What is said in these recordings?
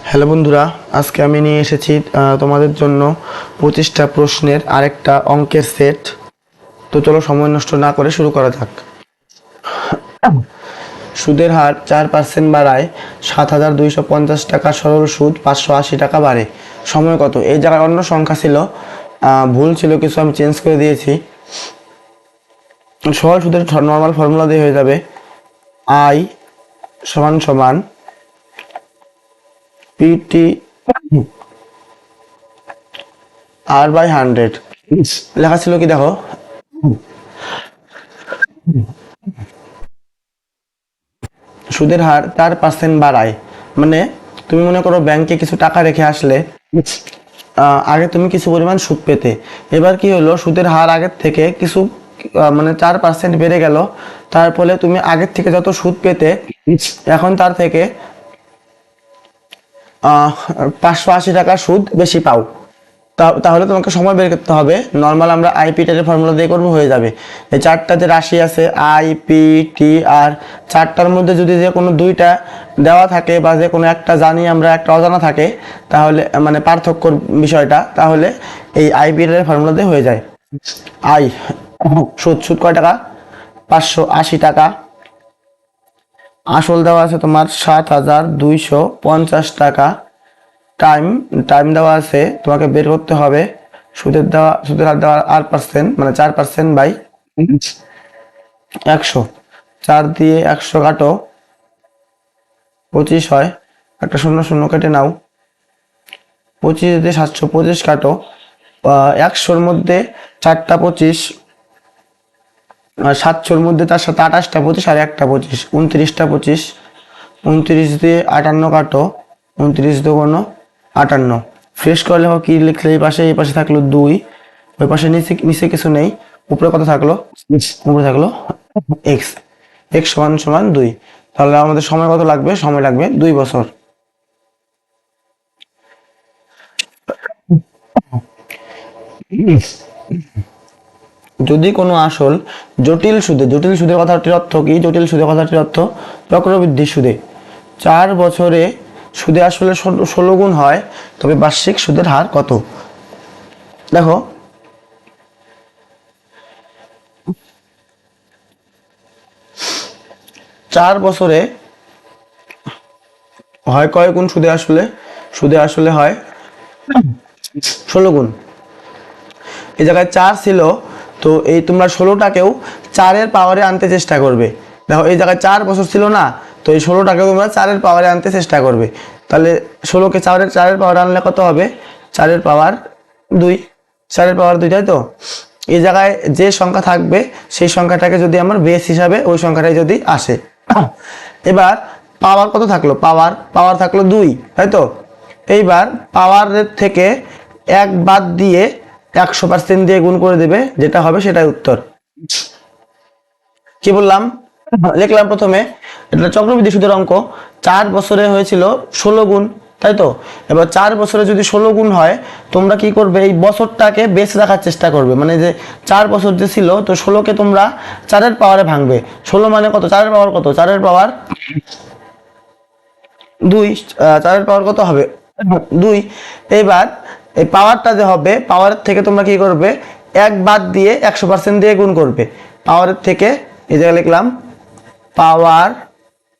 Hello বন্ধুরা, আজকে আমি নিয়ে এসেছি তোমাদের জন্য 25টা প্রশ্নের আরেকটা অঙ্কের সেট। তো চলো সময় নষ্ট না করে শুরু করা যাক। সুদের হার 4% বাড়ায় 7,250 টাকা, সরল সুদ 580 টাকা বাড়ে। সময় কত? এই জায়গায় অন্য সংখ্যা ছিল, ভুল ছিল কিছু, আমি চেঞ্জ করে দিয়েছি। সরল সুদের নর্মাল ফর্মুলা দিয়ে হয়ে যাবে আই সমান সমান পিটি আর বাই 100। লেখা ছিল কি দেখো, সুদের হার 4% বাড়ায়, মানে তুমি মনে করো ব্যাংকে কিছু টাকা রেখে আসলে আগে তুমি কিছু পরিমাণ সুদ পেতে। এবার কি হলো, সুদের হার আগের থেকে কিছু মানে 4% বেড়ে গেল। তার ফলে তুমি আগের থেকে যত সুদ পেতে এখন তার থেকে 580 টাকা সুদ বেশি পাও। তাহলে তোমাকে সময় বের করতে হবে। নর্মাল আমরা আইপিটি ফর্মুলা দিয়ে করবো, হয়ে যাবে। এই চারটা যে রাশি আছে আইপিটি, আর চারটার মধ্যে যদি যে কোনো দুইটা দেওয়া থাকে বা যে কোনো একটা জানি আমরা, একটা অজানা থাকে, তাহলে মানে পার্থক্যর বিষয়টা, তাহলে এই আইপিটি ফর্মুলা দিয়ে হয়ে যায়। আই সুদ, সুদ কয় টাকা? 580 টাকা। আসল দেওয়া আছে তোমার 7,250 টাকা। টাইম টাইম দেওয়া আছে, তোমাকে বের করতে হবে সুদের হার দেওয়া 8%, মানে 4% বাই 100। 4 দিয়ে 100 কাটো, 25 হয়। একটা শূন্য শূন্য কেটে নাও। 25 দিয়ে 725 কাটো, 100-র মধ্যে 4টা 25, 700-র মধ্যে 4 সাথে 28টা 25 আর একটা 25, 29টা 25। 29 দিয়ে 58 কাটো, 29 দুগুণ 58। ফ্রেশ করলে কি লিখলে, এই পাশে থাকলো 2, ওই পাশে নিচে নিচে কিছু নেই, উপরে কত থাকলো? উপরে থাকলো এক্স। এক্স সমান সমান 2। তাহলে আমাদের সময় কত লাগবে? সময় লাগবে 2 বছর। যদি কোনো আসল জটিল সুদে, জটিল সুদের কথাটির অর্থ কি? জটিল সুদের কথাটির অর্থ চক্রবৃদ্ধি সুদে 4 বছরে সুদে আসলে 16 গুণ হয়, তবে বার্ষিক সুদের হার কত? দেখো, 4 বছরে হয় কয় গুণ সুদে আসলে? সুদে আসলে হয় 16 গুণ। এই জায়গায় 4 ছিল, তো এই তোমরা 16টাকেও 4-এর পাওয়ারে আনতে চেষ্টা করবে। দেখো, এই জায়গায় 4 বছর ছিল না, তো এই 16টাকেও তোমরা 4-এর পাওয়ারে আনতে চেষ্টা করবে। তাহলে 16কে 4-এর পাওয়ারে আনলে কত হবে? 4-এর পাওয়ার 2। 4-এর পাওয়ার 2, তাই তো? এই জায়গায় যে সংখ্যা থাকবে সেই সংখ্যাটাকে যদি আমার বেস হিসাবে ওই সংখ্যাটাই যদি আসে। এবার পাওয়ার কত থাকলো? পাওয়ার থাকলো 2, তাই তো? এইবার পাওয়ারের থেকে 1 বাদ দিয়ে 100% দিয়ে গুণ করে দেবে, যেটা হবে সেটাই উত্তর। কি বললাম? লিখলাম প্রথমে, এটা চক্রবৃদ্ধি সুদের অঙ্ক। 4 বছরে হয়েছিল 16 গুণ, তাই তো? এবার 4 বছরে যদি 16 গুণ হয়, তোমরা কি করবে? এই বছরটাকে বেশ রাখার চেষ্টা করবে, মানে যে 4 বছর যে ছিল, তো 16কে তোমরা 4-এর পাওয়ারে ভাঙবে। 16 মানে কত? 4-এর পাওয়ার কত? 4-এর পাওয়ার 2। 4-এর পাওয়ার কত হবে? 2। এইবার এই পাওয়ারটা যে হবে, পাওয়ারের থেকে তোমরা কি করবে? 1 বাদ দিয়ে 100% দিয়ে গুণ করবে। পাওয়ারের থেকে এই জায়গায় লিখলাম পাওয়ার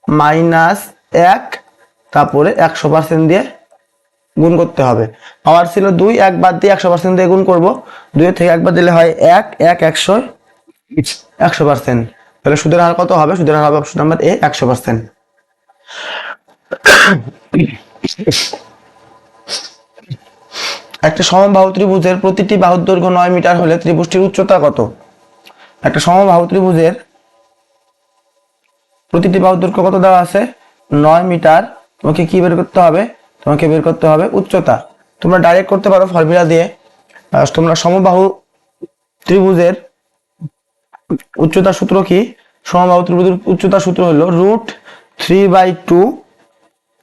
মাইনাস 1, তারপরে 100% দিয়ে গুণ করতে হবে। পাওয়ার ছিল 2, 1 বাদ দিয়ে 100% দিয়ে গুণ করব। 2 থেকে 1 বাদ দিলে হয় 1, 100, 100%। তাহলে সুদের হার কত হবে? সুদের হার হবে অপশন নাম্বার এ, 100%। একটা সমবাহু ত্রিভুজের প্রতিটি বাহুর দৈর্ঘ্য 9 মিটার হলে ত্রিভুজটির উচ্চতা কত? একটা সমবাহু ত্রিভুজের প্রতিটি বাহুর দৈর্ঘ্য কত দেওয়া আছে? 9 মিটার। তোমাকে কি বের করতে হবে? তোমাকে বের করতে হবে উচ্চতা। তোমরা ডাইরেক্ট করতে পারো ফর্মুলা দিয়ে। তোমরা সমবাহু ত্রিভুজের উচ্চতার সূত্র কি? সমবাহু ত্রিভুজের উচ্চতার সূত্র হলো √3/2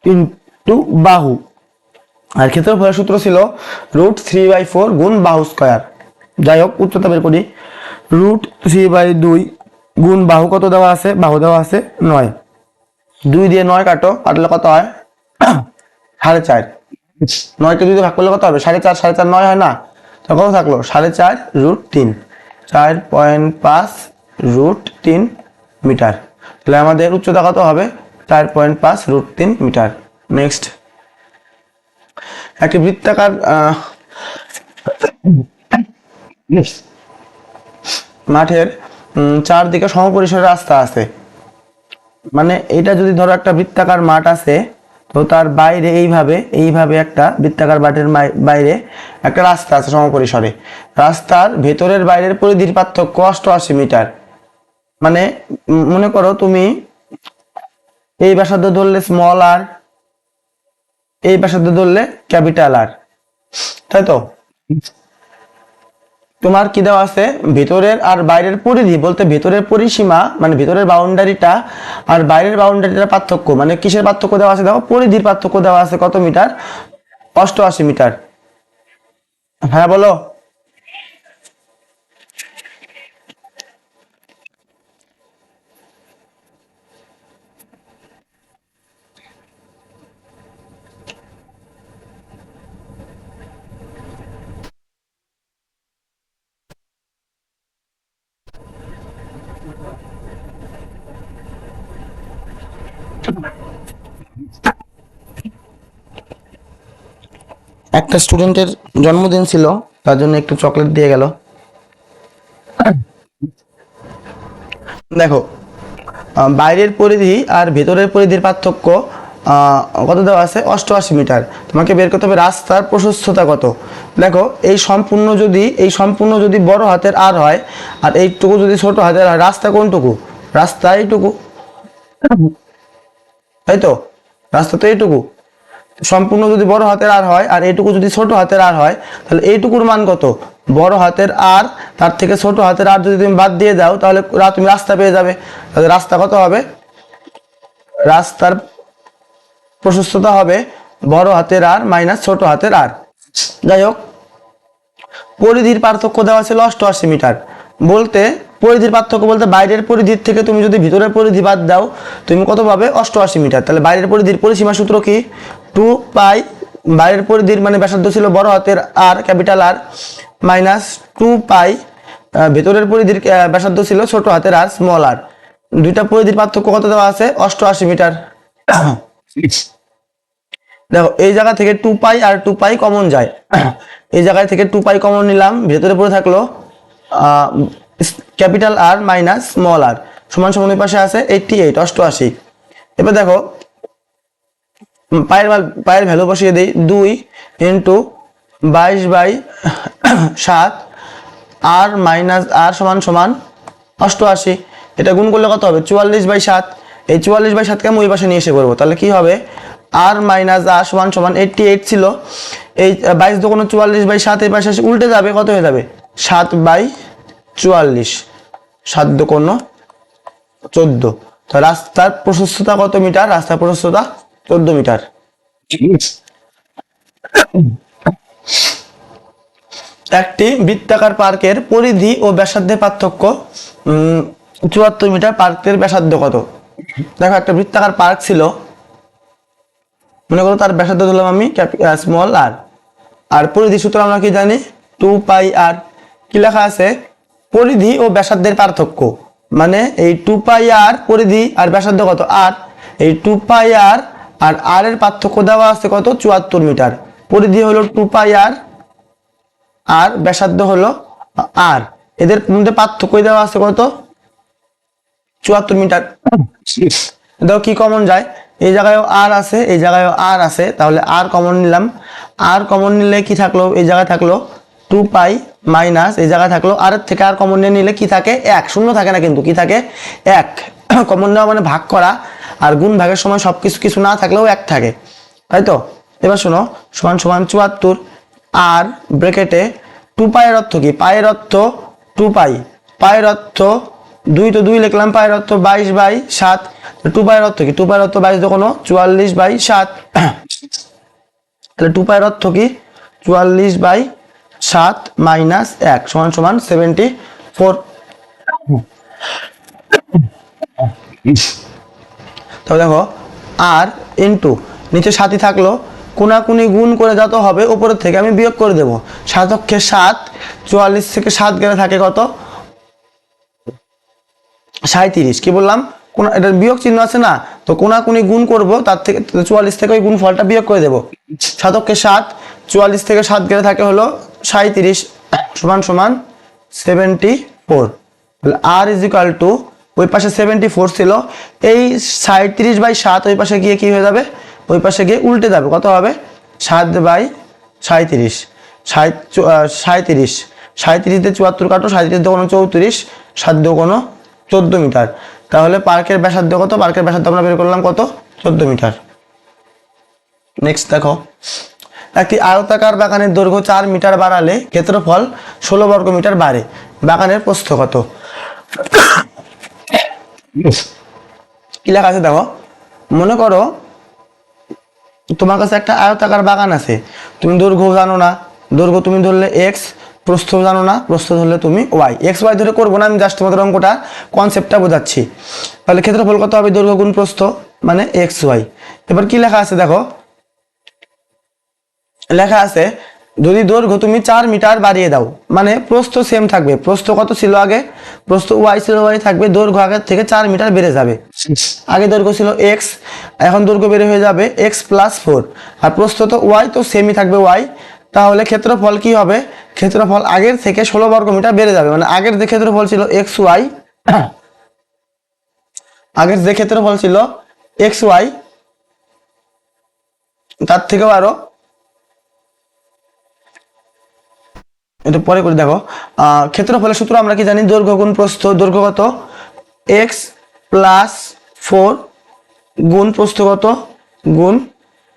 ইন্টু বাহু, আর ক্ষেত্রফলের সূত্র ছিল √3/4 গুণ বাহু স্কয়ার। যাই হোক, উচ্চতা বের করি। √3/2 গুণ বাহু কত দেওয়া আছে? বাহু দেওয়া আছে 9। 2 দিয়ে 9 কাটো, কাটলে কত হয় 4.5। 9কে 2 দিয়ে ভাগ করলে কত হবে 4.5, 4.5 9 হয় না, তো কত থাকলো 4.5√3, 4.5 √3 মিটার। তাহলে আমাদের উচ্চতা কত হবে 4.5√3 মিটার। নেক্সট, একটি বৃত্তাকার মাঠের চারদিকে সমপরিসরের রাস্তা আছে। মানে এটা যদি ধরো একটা বৃত্তাকার মাঠ আছে, তো তার বাইরে এইভাবে একটা বৃত্তাকার মাঠের বাইরে একটা রাস্তা আছে সমপরিসরে। রাস্তার ভেতরের বাইরের পরিধির পার্থক্য 88 মিটার। মানে মনে করো তুমি এই ব্যাসার্ধ ধরলে স্মল আর, এই ব্যাসার্ধ ধরলে ক্যাপিটাল আর, তাই তো? তোমার কি দেওয়া আছে ভেতরের আর বাইরের পরিধি বলতে ভেতরের পরিসীমা মানে ভেতরের বাউন্ডারিটা আর বাইরের বাউন্ডারিটার পার্থক্য, মানে কিসের পার্থক্য দেওয়া আছে দেখো, পরিধির পার্থক্য দেওয়া আছে কত মিটার 88 মিটার। হ্যাঁ বলো। একটা স্টুডেন্টের জন্মদিন ছিল, তার জন্য একটু চকলেট দিয়ে গেল। দেখো বাইরের পরিধি আর ভেতরের পরিধির পার্থক্য কত দেওয়া আছে 88 মিটার। তোমাকে বের করতে হবে রাস্তার প্রশস্ততা কত। দেখো এই সম্পূর্ণ যদি বড় হাতের আর হয় আর এইটুকু যদি ছোট হাতের হয়, রাস্তা কোনটুকু, রাস্তা এইটুকু, তাই তো? রাস্তা তো এইটুকু। সম্পূর্ণ যদি বড় হাতের আর হয় আর এইটুকু যদি ছোট হাতের আর হয়, তাহলে এইটুকুর মান কত, বড় হাতের আর তার থেকে ছোট হাতের আর যদি তুমি বাদ দিয়ে দাও তাহলে তুমি রাস্তা পেয়ে যাবে। তাহলে রাস্তা কত হবে, রাস্তার প্রশস্ততা হবে বড় হাতের আর মাইনাস ছোট হাতের আর। যাই হোক, পরিধির পার্থক্য দেওয়া ছিল 88 মিটার। বলতে পরিধির পার্থক্য বলতে বাইরের পরিধির থেকে তুমি যদি ভিতরের পরিধি বাদ দাও তুমি কত পাবে 88 মিটার। তাহলে বাইরের পরিধির পরিসীমা সূত্র কি 2 পাই, বাইরের পরিধির মানে ব্যাসার্ধ ছিল বড় হাতের আর ক্যাপিটাল আর মাইনাস 2 পাই ভেতরের পরিধির ব্যাসার্ধ ছিল ছোট হাতের আর স্মল আর। দুইটা পরিধির পার্থক্য কত দেওয়া আছে 88 মিটার। দেখো এই জায়গা থেকে 2 পাই আর 2 পাই কমন যায়, এই জায়গায় থেকে 2 পাই কমন নিলাম, ভেতরে পড়ে থাকলো ক্যাপিটাল আর মাইনাস স্মল আর সমান সমান ওই পাশে আছে 88 88। এবার দেখো পায়ের ভ্যালু বসিয়ে দিই, 2 ইন্টু 22/7 আর মাইনাস আর সমান সমান 88। এটা গুণ করলে কত হবে 44/7। এই 44/7কে আমি ওই পাশে নিয়ে এসে করবো, তাহলে কি হবে আর মাইনাস আর সমান সমান 88 ছিল, এই 22 দুগুণ 44/7 এই পাশে উল্টে যাবে, কত হয়ে যাবে 7/44, 7 দুগুণ 14। তো রাস্তার প্রশস্ততা কত মিটার, রাস্তার প্রশস্ততা 14 মিটার। একটি বৃত্তাকার পার্কের পরিধি ও ব্যাসার্ধের পার্থক্য 74 মিটার। পার্কের ব্যাসার্ধ কত? দেখো একটা বৃত্তাকার পার্ক ছিল, মনে করো তার ব্যাসার্ধ ধরলাম আমি স্মল আর, আর পরিধি সূত্র আমরা কি জানি 2 পাই আর। কি লেখা আছে পরিধি ও ব্যাসার্ধের পার্থক্য, মানে এই 2 পাই আর পরিধি আর ব্যাসার্ধ কত আর, এই 2 পাই আর আর আর এর পার্থক্য দেওয়া আছে কত 74 মিটার। পরিধি হলো 2 পাই আর আর ব্যাসার্ধ হলো আর, এদের মধ্যে পার্থক্য দেওয়া আছে কত 74 মিটার। দেখো কি কমন যায়, এই জায়গায়ও আর আছে এই জায়গায়ও আর আছে, তাহলে আর কমন নিলাম। আর কমন নিলে কি থাকলো, এই জায়গায় থাকলো 2 পাই মাইনাস এই জায়গায় থাকলো আর এর থেকে আর কমন নিলে কি থাকে 1, শূন্য থাকে না কিন্তু কি থাকে 1। কমন নেওয়া মানে ভাগ করা, আর গুণ ভাগের সময় সবকিছু কিছু না থাকলেও 1 থাকে, তাই তো? এবার শোনো সমান সমান 74 আর ব্র্যাকেটে 2 পাই এর অর্থ কি, পায়ের অর্থ 2 পাই, পায়ের অর্থ 2 তো 2 লিখলাম, পায়ের অর্থ 22/7। 2 পাই এর অর্থ কি, 2 পাই এর অর্থ 22 দুগুণ 44/7। তাহলে 2 পাই এর অর্থ কি 44/7 মাইনাস 1 সমান সমান 74। তো দেখো আর ইন্টু নিচে 7ই থাকলো, কোনাকুনি গুণ করে যত হবে উপরের থেকে আমি বিয়োগ করে দেবো। 7 অক্ষে 7, 44 থেকে 7 গেলে থাকে কত? 37। কি বললাম? এটা বিয়োগ চিহ্ন আছে না, তো কোনাকুনি গুণ করব, তার থেকে 44 থেকে ওই গুণ ফলটা বিয়োগ করে দেবো। 7 অক্ষে 7, 44 থেকে 7 গেলে থাকে হলো 37 সমান সমান 74। আর ইজ ইকুয়াল টু, ওই পাশে 74 ছিল, এই 37/7 ওই পাশে গিয়ে কি হয়ে যাবে? ওই পাশে গিয়ে উল্টে যাবে, কত হবে? 7/37। 37 দিয়ে 74 কাটো, 37 দোকানো 34, 7 দোকানো 14 মিটার। তাহলে পার্কের ব্যাসার্ধ কত? পার্কের ব্যাসার্ধ আমরা বের করলাম কত? 14 মিটার। নেক্সট দেখো, একটি আয়তাকার বাগানের দৈর্ঘ্য 4 মিটার বাড়ালে ক্ষেত্রফল 16 বর্গ মিটার বাড়ে, বাগানের প্রস্থ কত? কি লেখা আছে দেখো, মনে করো তোমার কাছে একটা আয়তাকার বাগান আছে, তুমি দৈর্ঘ্য জানো না, দৈর্ঘ্য তুমি ধরলে এক্স, প্রস্থ জানো না, প্রস্থ ধরলে তুমি ওয়াই। এক্স ওয়াই ধরে করবো না, আমি জাস্ট তোমাদের অঙ্কটা কনসেপ্টটা বোঝাচ্ছি। তাহলে ক্ষেত্রফল কত হবে? দৈর্ঘ্য গুণ প্রস্থ মানে এক্স ওয়াই। এবার কি লেখা আছে দেখো, লেখা আছে যদি দৈর্ঘ্য তুমি 4 মিটার বাড়িয়ে দাও, মানে প্রস্থ সেম থাকবে। প্রস্থ কত ছিল আগে? প্রস্থ ওয়াই ছিল, ওয়াই থাকবে, দৈর্ঘ্য আগের থেকে 4 মিটার বেড়ে যাবে। আগে দৈর্ঘ্য ছিল এক্স, এখন দৈর্ঘ্য বেড়ে হয়ে যাবে এক্স প্লাস 4, আর প্রস্থ তো ওয়াই, তো সেমই থাকবে ওয়াই। তাহলে ক্ষেত্রফল কি হবে? ক্ষেত্রফল আগের থেকে 16 বর্গ মিটার বেড়ে যাবে, মানে আগের যে ক্ষেত্রফল ছিল এক্স ওয়াই, আগের যে ক্ষেত্রফল ছিল এক্স ওয়াই, তার থেকেও আরো, এটা পরে করে দেখো। ক্ষেত্রফলের সূত্র আমরা কি জানি? দৈর্ঘ্য গুণ প্রস্থ। দৈর্ঘ্য কত? এক্স প্লাস 4 গুণ প্রস্থ কত? গুণ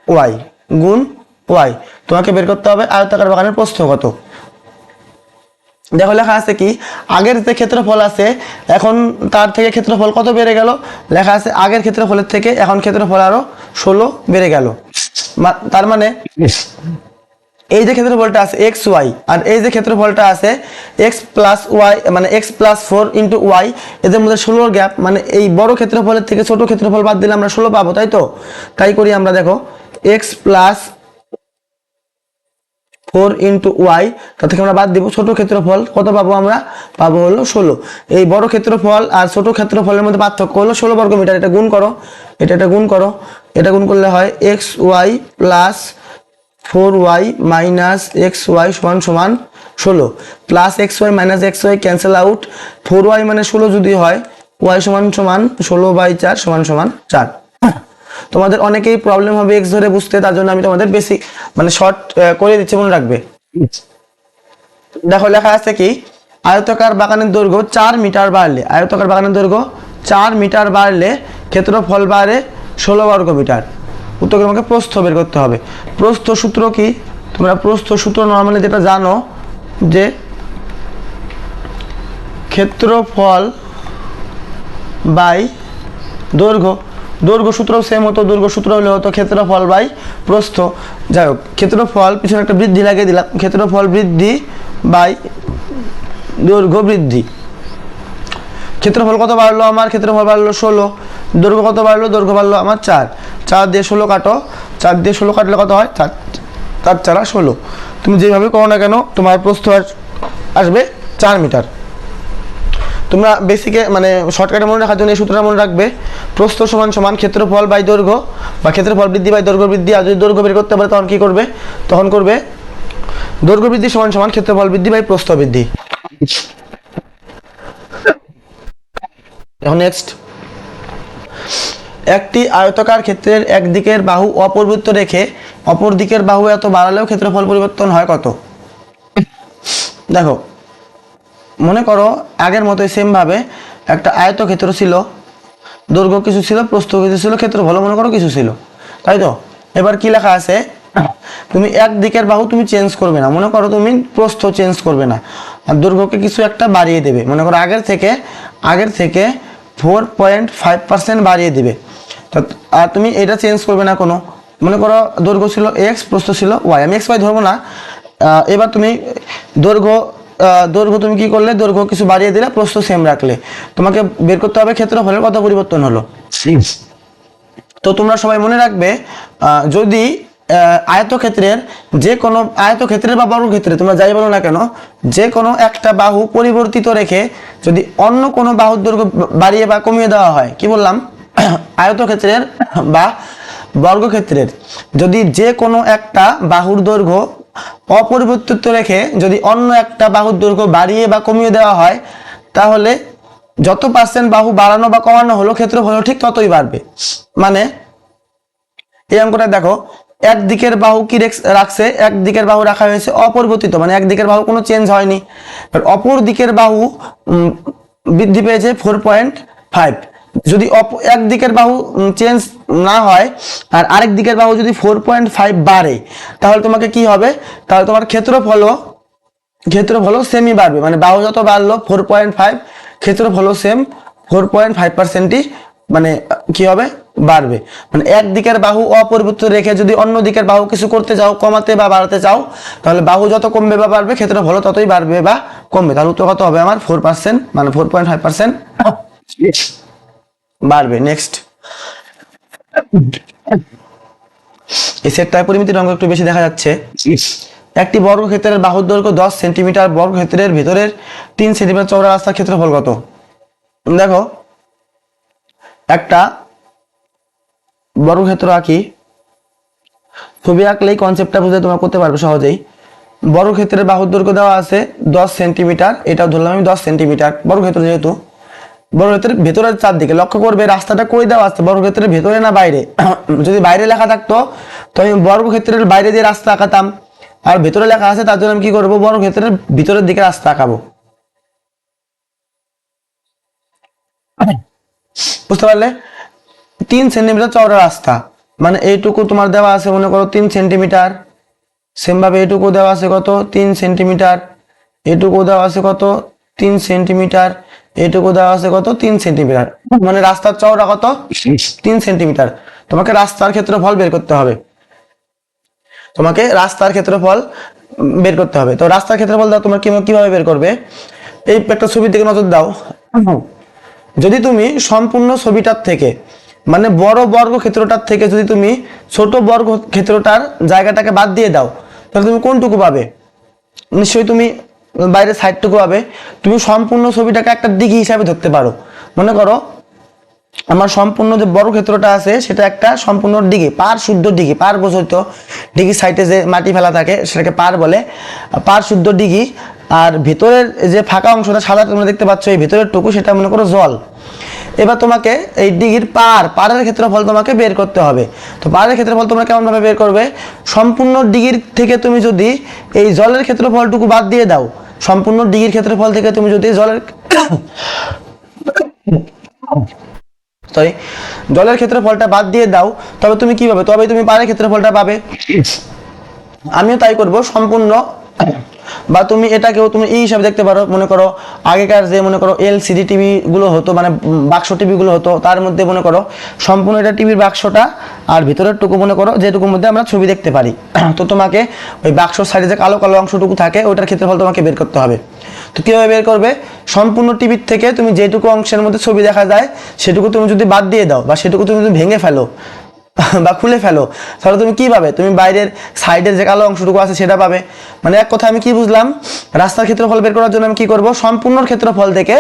ওয়াই, গুণ ওয়াই। তোমাকে বের করতে হবে আয়তাকার বাগানের প্রস্থ কত। দেখো লেখা আছে কি, আগের যে ক্ষেত্রফল আছে এখন তার থেকে ক্ষেত্রফল কত বেড়ে গেল? লেখা আছে আগের ক্ষেত্রফলের থেকে এখন ক্ষেত্রফল আরো 16 বেড়ে গেল। তার মানে এই যে ক্ষেত্রফলটা আছে এক্স ওয়াই, আর এই যে ক্ষেত্রফলটা আছে এক্স প্লাস ওয়াই, মানে এক্স প্লাস 4 ইন্টু ওয়াই, এদের মধ্যে 16 গ্যাপ, মানে এই বড় ক্ষেত্রফলের থেকে ছোট ক্ষেত্রফল বাদ দিলে আমরা 16 পাবো, তাই তো? তাই করি আমরা, দেখো এক্স প্লাস 4 ইন্টু ওয়াই, তার থেকে আমরা বাদ দিব ছোট ক্ষেত্রফল, কত পাবো আমরা? পাবো হলো 16। এই বড় ক্ষেত্রফল আর ছোট ক্ষেত্রফলের মধ্যে পার্থক্য হলো 16 বর্গ মিটার। এটা গুণ করো, এটা গুণ করো, এটা গুণ করলে হয় x y plus 4y minus x y সমান সমান 16, plus x y minus x y cancel out, 4y মানে 16 যদি হয়, ওয়াই সমান সমান 16/4 সমান সমান 4। তোমাদের অনেকেই প্রবলেম হবে এক্স ধরে বুঝতে, তার জন্য আমি তোমাদের বেসিক মানে শর্ট করে দিচ্ছি, মনে রাখবে। দেখো লেখা আছে কি, আয়তাকার বাগানের দৈর্ঘ্য 4 মিটার বাড়লে, আয়তাকার বাগানের দৈর্ঘ্য 4 মিটার বাড়লে ক্ষেত্রফল বাড়ে 16 বর্গ মিটার। উত্তর আমাকে প্রস্থ বের করতে হবে। প্রস্থ সূত্র কি? তোমরা প্রস্থ সূত্র নর্মালি যেটা জানো, যে ক্ষেত্রফল বাই দৈর্ঘ্য। দৈর্ঘ্য সূত্র সেম হতো, দৈর্ঘ্য সূত্র হলে হতো ক্ষেত্রফল বাই প্রস্থ। যাই হোক, ক্ষেত্রফল পিছনে একটা বৃদ্ধি লাগিয়ে দিলাম, ক্ষেত্রফল বৃদ্ধি বাই দৈর্ঘ্য বৃদ্ধি। ক্ষেত্রফল কত বাড়লো আমার? ক্ষেত্রফল বাড়লো 16। দৈর্ঘ্য কত বাড়লো? দৈর্ঘ্য বাড়লো আমার 4। 4 দিয়ে 16 কাটো, 4 দিয়ে 16 কাটলে কত হয়? 4 4 16। তুমি যেভাবে করো না কেন তোমার প্রস্থ আসবে 4 মিটার। তোমরা বেসিকে মানে শর্টকাটে মনে রাখার জন্য এই সূত্রটা মনে রাখবে, প্রস্থ সমান সমান ক্ষেত্রফল বাই দৈর্ঘ্য, বা ক্ষেত্রফল বৃদ্ধি বাই দৈর্ঘ্য বৃদ্ধি। আর যদি দৈর্ঘ্য বের করতে পারে তখন কি করবে? তখন করবে দৈর্ঘ্য বৃদ্ধি সমান সমান ক্ষেত্রফল বৃদ্ধি বাই প্রস্থ বৃদ্ধি। এখন নেক্সট, একটি আয়তাকার ক্ষেত্রের একদিকের বাহু অপরিবর্তিত রেখে অপর দিকের বাহু এত বাড়ালেও ক্ষেত্রফল পরিবর্তন হয় কত? দেখো মনে করো আগের মতোই সেম ভাবে একটা আয়তক্ষেত্র ছিল, দৈর্ঘ্য কিছু ছিল, প্রস্থ কিছু ছিল, ক্ষেত্রফল মনে করো কিছু ছিল, তাই তো? এবার কি লেখা আছে, তুমি এক দিকের বাহু তুমি চেঞ্জ করবে না, মনে করো তুমি প্রস্থ চেঞ্জ করবে না, আর দৈর্ঘ্যকে কিছু একটা বাড়িয়ে দেবে, মনে করো আগের থেকে 4.5% বাড়িয়ে দিবে। আর তুমি এটা চেঞ্জ করবে না কোনো, মনে করো দৈর্ঘ্য ছিল এক্স, প্রস্থ ছিল ওয়াই, আমি এক্স ওয়াই ধরবো না। এবার তুমি দৈর্ঘ্য তুমি কি করলে? দৈর্ঘ্য কিছু বাড়িয়ে দিলে, প্রস্থ সেম রাখলে। তোমাকে বের করতে হবে ক্ষেত্রফলের কত পরিবর্তন হলো। তো তোমরা সবাই মনে রাখবে, যদি আয়তক্ষেত্রের যে কোনো আয়তক্ষেত্রে বা বর্গক্ষেত্রে তোমরা যাই বলো না কেন, যে কোনো একটা বাহু পরিবর্তিত রেখে যদি অন্য কোনো বাহুর দৈর্ঘ্য বাড়িয়ে বা কমিয়ে দেওয়া হয়, কি বললাম, আয়তক্ষেত্রের বা বর্গক্ষেত্রের যদি যে কোনো একটা বাহুর দৈর্ঘ্য অপরিবর্তিত রেখে যদি অন্য একটা বাহুর দৈর্ঘ্য বাড়িয়ে বা কমিয়ে দেওয়া হয়, তাহলে যত পার্সেন্ট বাহু বাড়ানো বা কমানো হলো ক্ষেত্রফল ঠিক ততই বাড়বে। মানে এই অঙ্কটা দেখো, একদিকের বাহু কি রাখছে, একদিকের বাহু রাখা হয়েছে অপরিবর্তিত, মানে একদিকের বাহু কোনো চেঞ্জ হয়নি। অপর দিকের বাহু বৃদ্ধি পেয়েছে 4.5। যদি একদিকের বাহু চেঞ্জ না হয় আর আরেক দিকের বাহু যদি 4.5 বাড়ে, তাহলে তোমাকে কি হবে, তাহলে তোমার ক্ষেত্রফলও সেমই বাড়বে। মানে বাহু যত বাড়লো 4.5, ক্ষেত্রফলও সেম 4.5%ই মানে কি হবে, বাড়বে। মানে একদিকের বাহু অপরিবর্তিত রেখে যদি অন্য দিকের বাহু কিছু করতে চাও, কমাতে বা বাড়াতে চাও, তাহলে বাহু যত কমবে বা বাড়বে ক্ষেত্রফল ততই বাড়বে বা কমবে। তাহলে উত্তর কত হবে আমার 4%, মানে 4.5% বাড়বে। নেক্সট, এই সেটটায় পরিমিতির অঙ্ক একটু বেশি দেখা যাচ্ছে। একটি বর্গক্ষেত্রের বাহুর দৈর্ঘ্য 10 সেন্টিমিটার, বর্গক্ষেত্রের ভিতরের 3 সেন্টিমিটার চওড়া রাস্তার ক্ষেত্রফল কত? দেখো, একটা বর্গক্ষেত্র আঁকি, ছবি আঁকলেই কনসেপ্টটা বুঝে তোমরা করতে পারবে সহজেই। বর্গক্ষেত্রের বাহুর দৈর্ঘ্য দেওয়া আছে 10 সেন্টিমিটার, এটাও ধরলাম আমি 10 সেন্টিমিটার। বর্গক্ষেত্র যেহেতু, বর্গক্ষেত্রের ভেতরের চারদিকে লক্ষ্য করবে রাস্তাটা কই দেওয়া আছে, বর্গক্ষেত্রের ভেতরে না বাইরে। যদি বাইরে লেখা থাকতো তো আমি বর্গক্ষেত্রের বাইরে দিয়ে রাস্তা আঁকাতাম, আর ভেতরে লেখা আছে তার জন্য আমি কি করবো, বর্গক্ষেত্রের ভিতরের দিকে রাস্তা আঁকাবো। বুঝতে পারলে? 3 সেন্টিমিটার চওড়া রাস্তা, মানে এইটুকু তোমার দেওয়া আছে মনে করো 3 সেন্টিমিটার। সেম ভাবে এটুকু দেওয়া আছে কত, 3 সেন্টিমিটার। এটুকু দেওয়া আছে কত, 3 সেন্টিমিটার। এটুকু দেওয়া আছে কত, 3 সেন্টিমিটার। মানে রাস্তার চওড়া কত, 3 সেন্টিমিটার। তোমাকে রাস্তার ক্ষেত্রফল বের করতে হবে, তোমাকে রাস্তার ক্ষেত্রফল বের করতে হবে। তো রাস্তার ক্ষেত্রফল দাও, তোমরা কিভাবে বের করবে, এই একটা ছবির দিকে নজর দাও। যদি তুমি সম্পূর্ণ ছবিটার থেকে, মানে বড় বর্গক্ষেত্রটার থেকে যদি তুমি ছোট বর্গক্ষেত্রটার জায়গাটাকে বাদ দিয়ে দাও, তাহলে তুমি কোনটুকু পাবে? নিশ্চয়ই তুমি বাইরের সাইডটুকু পাবে। তুমি সম্পূর্ণ ছবিটাকে একটা দিঘি হিসাবে ধরতে পারো। মনে করো আমার সম্পূর্ণ যে বর্গক্ষেত্রটা আছে সেটা একটা সম্পূর্ণ দিঘি, পার শুদ্ধ দিঘি। পার বোঝো তো, দিঘির সাইডে যে মাটি ফেলা থাকে সেটাকে পার বলে, পার শুদ্ধ দিঘি। আর ভিতরের যে ফাঁকা অংশটা সাদা তোমরা দেখতে পাচ্ছ, এই ভিতরের টুকু, সেটা মনে করো জল। এবার তোমাকে এই দিঘির পাড়ের ক্ষেত্রফল তোমাকে বের করতে হবে। তো পাড়ের ক্ষেত্রফল তোমরা কেমন ভাবে বের করবে, সম্পূর্ণ দিঘির থেকে তুমি যদি এই জলের ক্ষেত্রফলটুকু বাদ দিয়ে দাও, সম্পূর্ণ দিঘির ক্ষেত্রফল থেকে তুমি যদি জলের ক্ষেত্রফলটা বাদ দিয়ে দাও, তবে তুমি কি পাবে, তবে তুমি পাড়ের ক্ষেত্রফলটা পাবে। আমিও তাই করব, সম্পূর্ণ, বা তুমি এটাকেও তুমি এই হিসাবে দেখতে পারো। মনে করো আগেকার যে মনে করো এলসিডি টিভি গুলো হতো, মানে বাক্স টিভি গুলো হতো, তার মধ্যে মনে করো সম্পূর্ণ এটা টিভির বাক্সটা, আর ভিতরের টুকু মনে করো যেটুকুর মধ্যে আমরা ছবি দেখতে পারি। তো তোমাকে ওই বাক্সর সাইডে যে কালো কালো অংশটুকু থাকে ওইটার ক্ষেত্রফল তোমাকে বের করতে হবে। তো কিভাবে বের করবে, সম্পূর্ণ টিভির থেকে তুমি যেটুকু অংশের মধ্যে ছবি দেখা যায় সেটুকু তুমি যদি বাদ দিয়ে দাও, বা সেটুকু তুমি যদি ভেঙে ফেলো বা খুলে ফেলো, তাহলে তুমি কি পাবে, তুমি বাইরের সাইডের যে কালো অংশটুকু আছে সেটা পাবে। মানে এক কথা আমি কি বুঝলাম, রাস্তার ক্ষেত্রফল বের করার জন্য আমি কি করব, সম্পূর্ণ ক্ষেত্রফল থেকে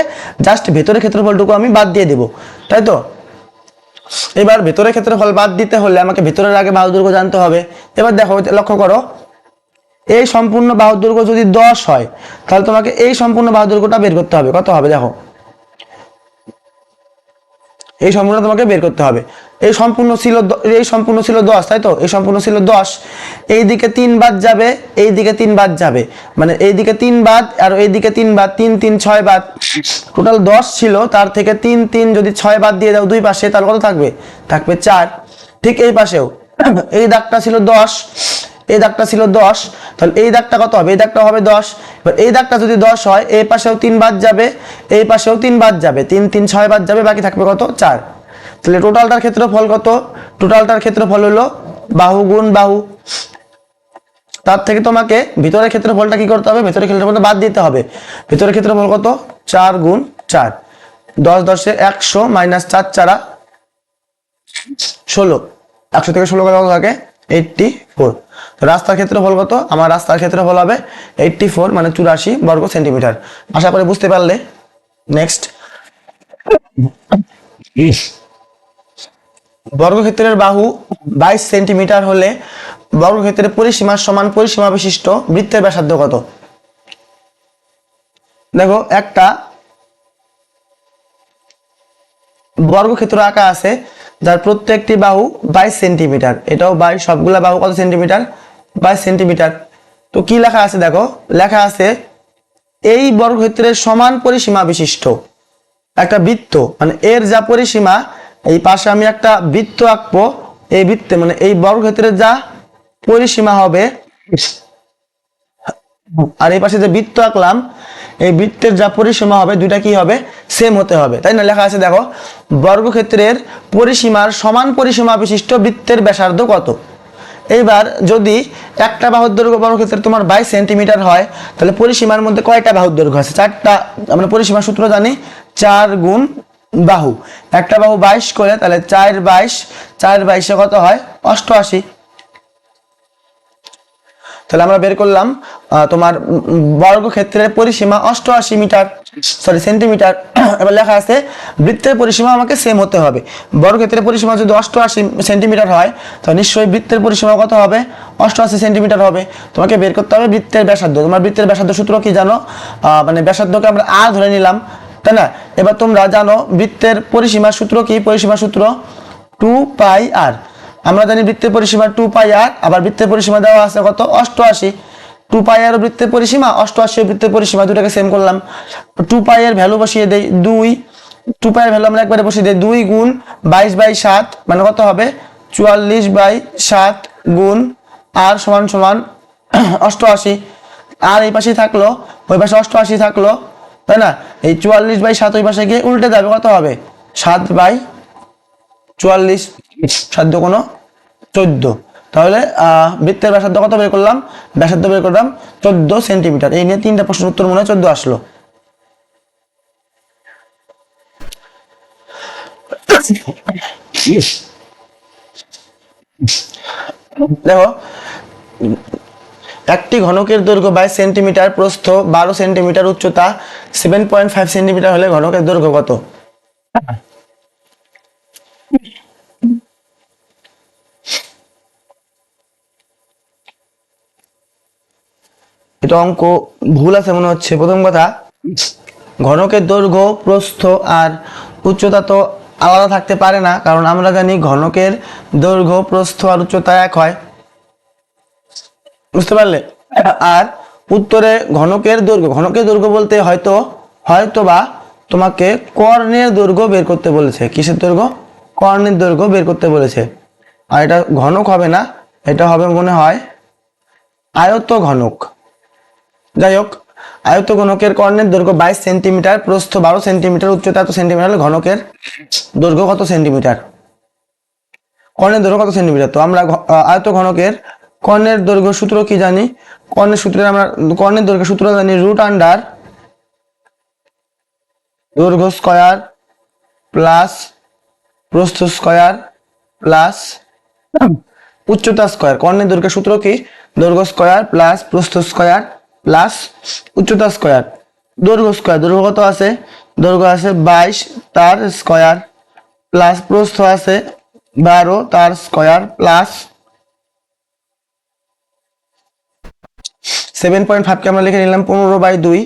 জাস্ট ভেতরের ক্ষেত্রফলটুকু আমি বাদ দিয়ে দেব, তাই তো? এবার ভেতরের ক্ষেত্রফল বাদ দিতে হলে আমাকে ভেতরের আগে বাহুর দৈর্ঘ্য জানতে হবে। এবার দেখো, লক্ষ্য করো, এই সম্পূর্ণ বাহুর দৈর্ঘ্য যদি 10 হয়, তাহলে তোমাকে এই সম্পূর্ণ বাহুর দৈর্ঘ্যটা বের করতে হবে। কত হবে দেখো, এই সম্পূর্ণ তোমাকে বের করতে হবে। এই সম্পূর্ণ ছিল 10, তাই তো? এই সম্পূর্ণ ছিল 10, এই দিকে 3 বাদ যাবে, এই দিকে 3 বাদ যাবে, মানে এই দিকে 3 বাদ আর এই দিকে 3 বাদ, 3 3 6 বাদ, টোটাল 10 ছিল, তার থেকে 3 3 যদি 6 বাদ দিয়ে দাও দুই পাশে, তাহলে কত থাকবে, থাকবে 4। ঠিক এই পাশেও এই দাগটা ছিল 10, এই দাগটা ছিল 10, তাহলে এই দাগটা কত হবে, এই দাগটা হবে 10। এবার এই দাগটা যদি 10 হয়, এই পাশেও 3 বাদ যাবে, এই পাশেও 3 বাদ যাবে, 3 3 6 বাদ যাবে, বাকি থাকবে কত, 4। তাহলে টোটালটার ক্ষেত্রফল কত, টোটালটার ক্ষেত্রফল হলো বাহু গুণ বাহু। তার থেকে তোমাকে ভিতরের ক্ষেত্রফলটা কি করতে হবে, ভিতরের ক্ষেত্রফলটা বাদ দিতে হবে। ভিতরের ক্ষেত্রফল কত, 4 গুণ 4, 10 10 100 মাইনাস 4 4 16, 100 থেকে 16 কত থাকে 84। তো রাস্তার ক্ষেত্রফল কত? আমার রাস্তার ক্ষেত্রফল হবে 84 মানে 84 বর্গ সেন্টিমিটার। আশা করি বুঝতে পারলে। নেক্সট, বর্গক্ষেত্রের বাহু 22 সেন্টিমিটার হলে বর্গক্ষেত্রের পরিসীমার সমান পরিসীমা বিশিষ্ট বৃত্তের ব্যাসার্ধ কত? দেখো, একটা বর্গক্ষেত্র আঁকা আছে যার প্রত্যেকটি বাহু 22 সেন্টিমিটার, এটাও 22, সবগুলা বাহু কত সেন্টিমিটার? 22 সেন্টিমিটার। তো কি লেখা আছে দেখো, লেখা আছে এই বর্গক্ষেত্রের সমান পরিসীমা বিশিষ্ট একটা বৃত্ত, মানে এর যা পরিসীমা, এই পাশে আমি একটা বৃত্ত আঁকবো, এই বৃত্তে মানে এই বর্গক্ষেত্রের যা পরিসীমা হবে আর এই পাশে যে বৃত্ত আঁকলাম, এই বৃত্তের যা পরিসীমা হবে দুইটা কি হবে? সেম হতে হবে, তাই না? লেখা আছে দেখো, বর্গক্ষেত্রের পরিসীমার সমান পরিসীমা বিশিষ্ট বৃত্তের ব্যাসার্ধ কত? এইবার যদি একটা বাহুর দৈর্ঘ্য বর্গক্ষেত্রে তোমার 22 সেন্টিমিটার হয়, তাহলে পরিসীমার মধ্যে কয়টা বাহুর দৈর্ঘ্য আছে? 4টা। আমরা পরিসীমার সূত্র জানি 4 গুণ বাহু, একটা বাহু 22 করে, তাহলে 4 22, 4 22 কত হয়? 88। তাহলে আমরা বের করলাম তোমার বর্গক্ষেত্রের পরিসীমা 88 মিটার, সরি সেন্টিমিটার। এবার লেখা আছে বৃত্তের পরিসীমা আমাকে সেম হতে হবে। বর্গক্ষেত্রের পরিসীমা যদি 88 সেন্টিমিটার হয়, তাহলে নিশ্চয়ই বৃত্তের পরিসীমা কত হবে? 88 সেন্টিমিটার হবে। তোমাকে বের করতে হবে বৃত্তের ব্যাসার্ধ। তোমার বৃত্তের ব্যাসার্ধ সূত্র কি জানো? মানে ব্যাসার্ধকে আমরা আর ধরে নিলাম, তাই না? এবার তোমরা জানো বৃত্তের পরিসীমার সূত্র কি? পরিসীমার সূত্র 2 পাই আর। আমরা জানি বৃত্তের পরিসীমা 2 পাই আর, আবার বৃত্তের পরিসীমা দেওয়া আছে কত? 88। 2 পাই আর বৃত্তের পরিসীমা, 88 বৃত্তের পরিসীমা, দুটাকে সেম করলাম। 2 পাই এর ভ্যালু বসিয়ে দেই 2, 2 পাই এর ভ্যালু আমরা একবারে বসিয়ে দেই 2 গুণ 22/7 মানে কত হবে? 44/7 গুণ আর সমান সমান 88। আর এই পাশে থাকলো, ওই পাশে 88 থাকলো, তাই না? এই 44/7 ওই পাশে গিয়ে উল্টে যাবে, কত হবে? 7/44, 7 কোনো 14। তাহলে বৃত্তের ব্যাসার্ধ কত বের করলাম? ব্যাসার্ধ বের করলাম 14 সেন্টিমিটার। এই নিয়ে 3টা প্রশ্নের উত্তর মনে হয় 14 আসলো। দেখো, একটি ঘনকের দৈর্ঘ্য 22 সেন্টিমিটার, প্রস্থ 12 সেন্টিমিটার, উচ্চতা 7.5 সেন্টিমিটার হলে ঘনকের দৈর্ঘ্য কত? এটা অঙ্ক ভুল আছে মনে হচ্ছে। প্রথম কথা, ঘনকের দৈর্ঘ্য, প্রস্থ আর উচ্চতা তো আলাদা থাকতে পারে না, কারণ আমরা জানি ঘনকের দৈর্ঘ্য, প্রস্থ আর উচ্চতা এক হয়, বুঝতে পারলে? আর উত্তরে ঘনকের দৈর্ঘ্য বলতে হয়তো বা তোমাকে কর্ণের দৈর্ঘ্য বের করতে বলেছে। কিসের দৈর্ঘ্য? কর্ণের দৈর্ঘ্য বের করতে বলেছে। আর এটা ঘনক হবে না, এটা হবে মনে হয় আয়ত ঘনক। যাই হোক, আয়ত ঘনকের কর্ণের দৈর্ঘ্য 22 সেন্টিমিটার, প্রস্থ 12 সেন্টিমিটার, উচ্চতা এত সেন্টিমিটার হলে ঘনকের দৈর্ঘ্য কত সেন্টিমিটার? কর্ণের দৈর্ঘ্য কত সেন্টিমিটার? তো আমরা আয়ত ঘনকের কর্ণের দৈর্ঘ্য সূত্র কি জানি? কর্ণের দৈর্ঘ্য সূত্র জানি √, দৈর্ঘ্য স্কয়ার প্লাস প্রস্থ স্কয়ার প্লাস উচ্চতা স্কয়ার। কর্ণের দৈর্ঘ্যের সূত্র কি? দৈর্ঘ্য স্কয়ার প্লাস প্রস্থ স্কয়ার প্লাস উচ্চতা স্কয়ার। দৈর্ঘ্য কত আছে? দৈর্ঘ্য আছে 22 তার স্কয়ার প্লাস প্রস্থ আছে 12 তার স্কয়ার প্লাস 7.5 কে আমরা লিখে নিলাম 15/2,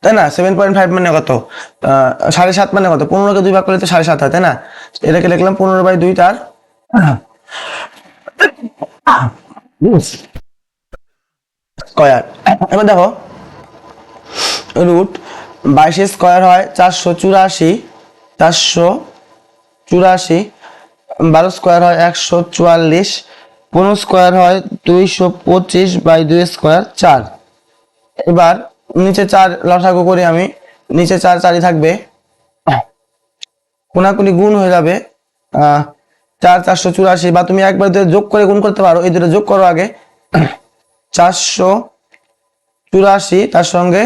তাই না? 7.5 মানে কত? 7.5 মানে কত? 15 কে 2 ভাগ করলে তো 7.5 হয়, তাই না? এটাকে লিখলাম 15/2 তার স্কয়ার। এবার দেখো, √22 স্কয়ার হয় 484, 12 স্কয়ার হয় 144, 15 স্কয়ার হয় 225/2 স্কয়ার 4। এবার নিচে 4 লসাগু করি আমি, নিচে 4 4ই থাকবে, কোনাকুনি গুণ হয়ে যাবে 4 484, বা তুমি একবার যোগ করে গুণ করতে পারো। এই দুটো যোগ করো আগে, 484 তার সঙ্গে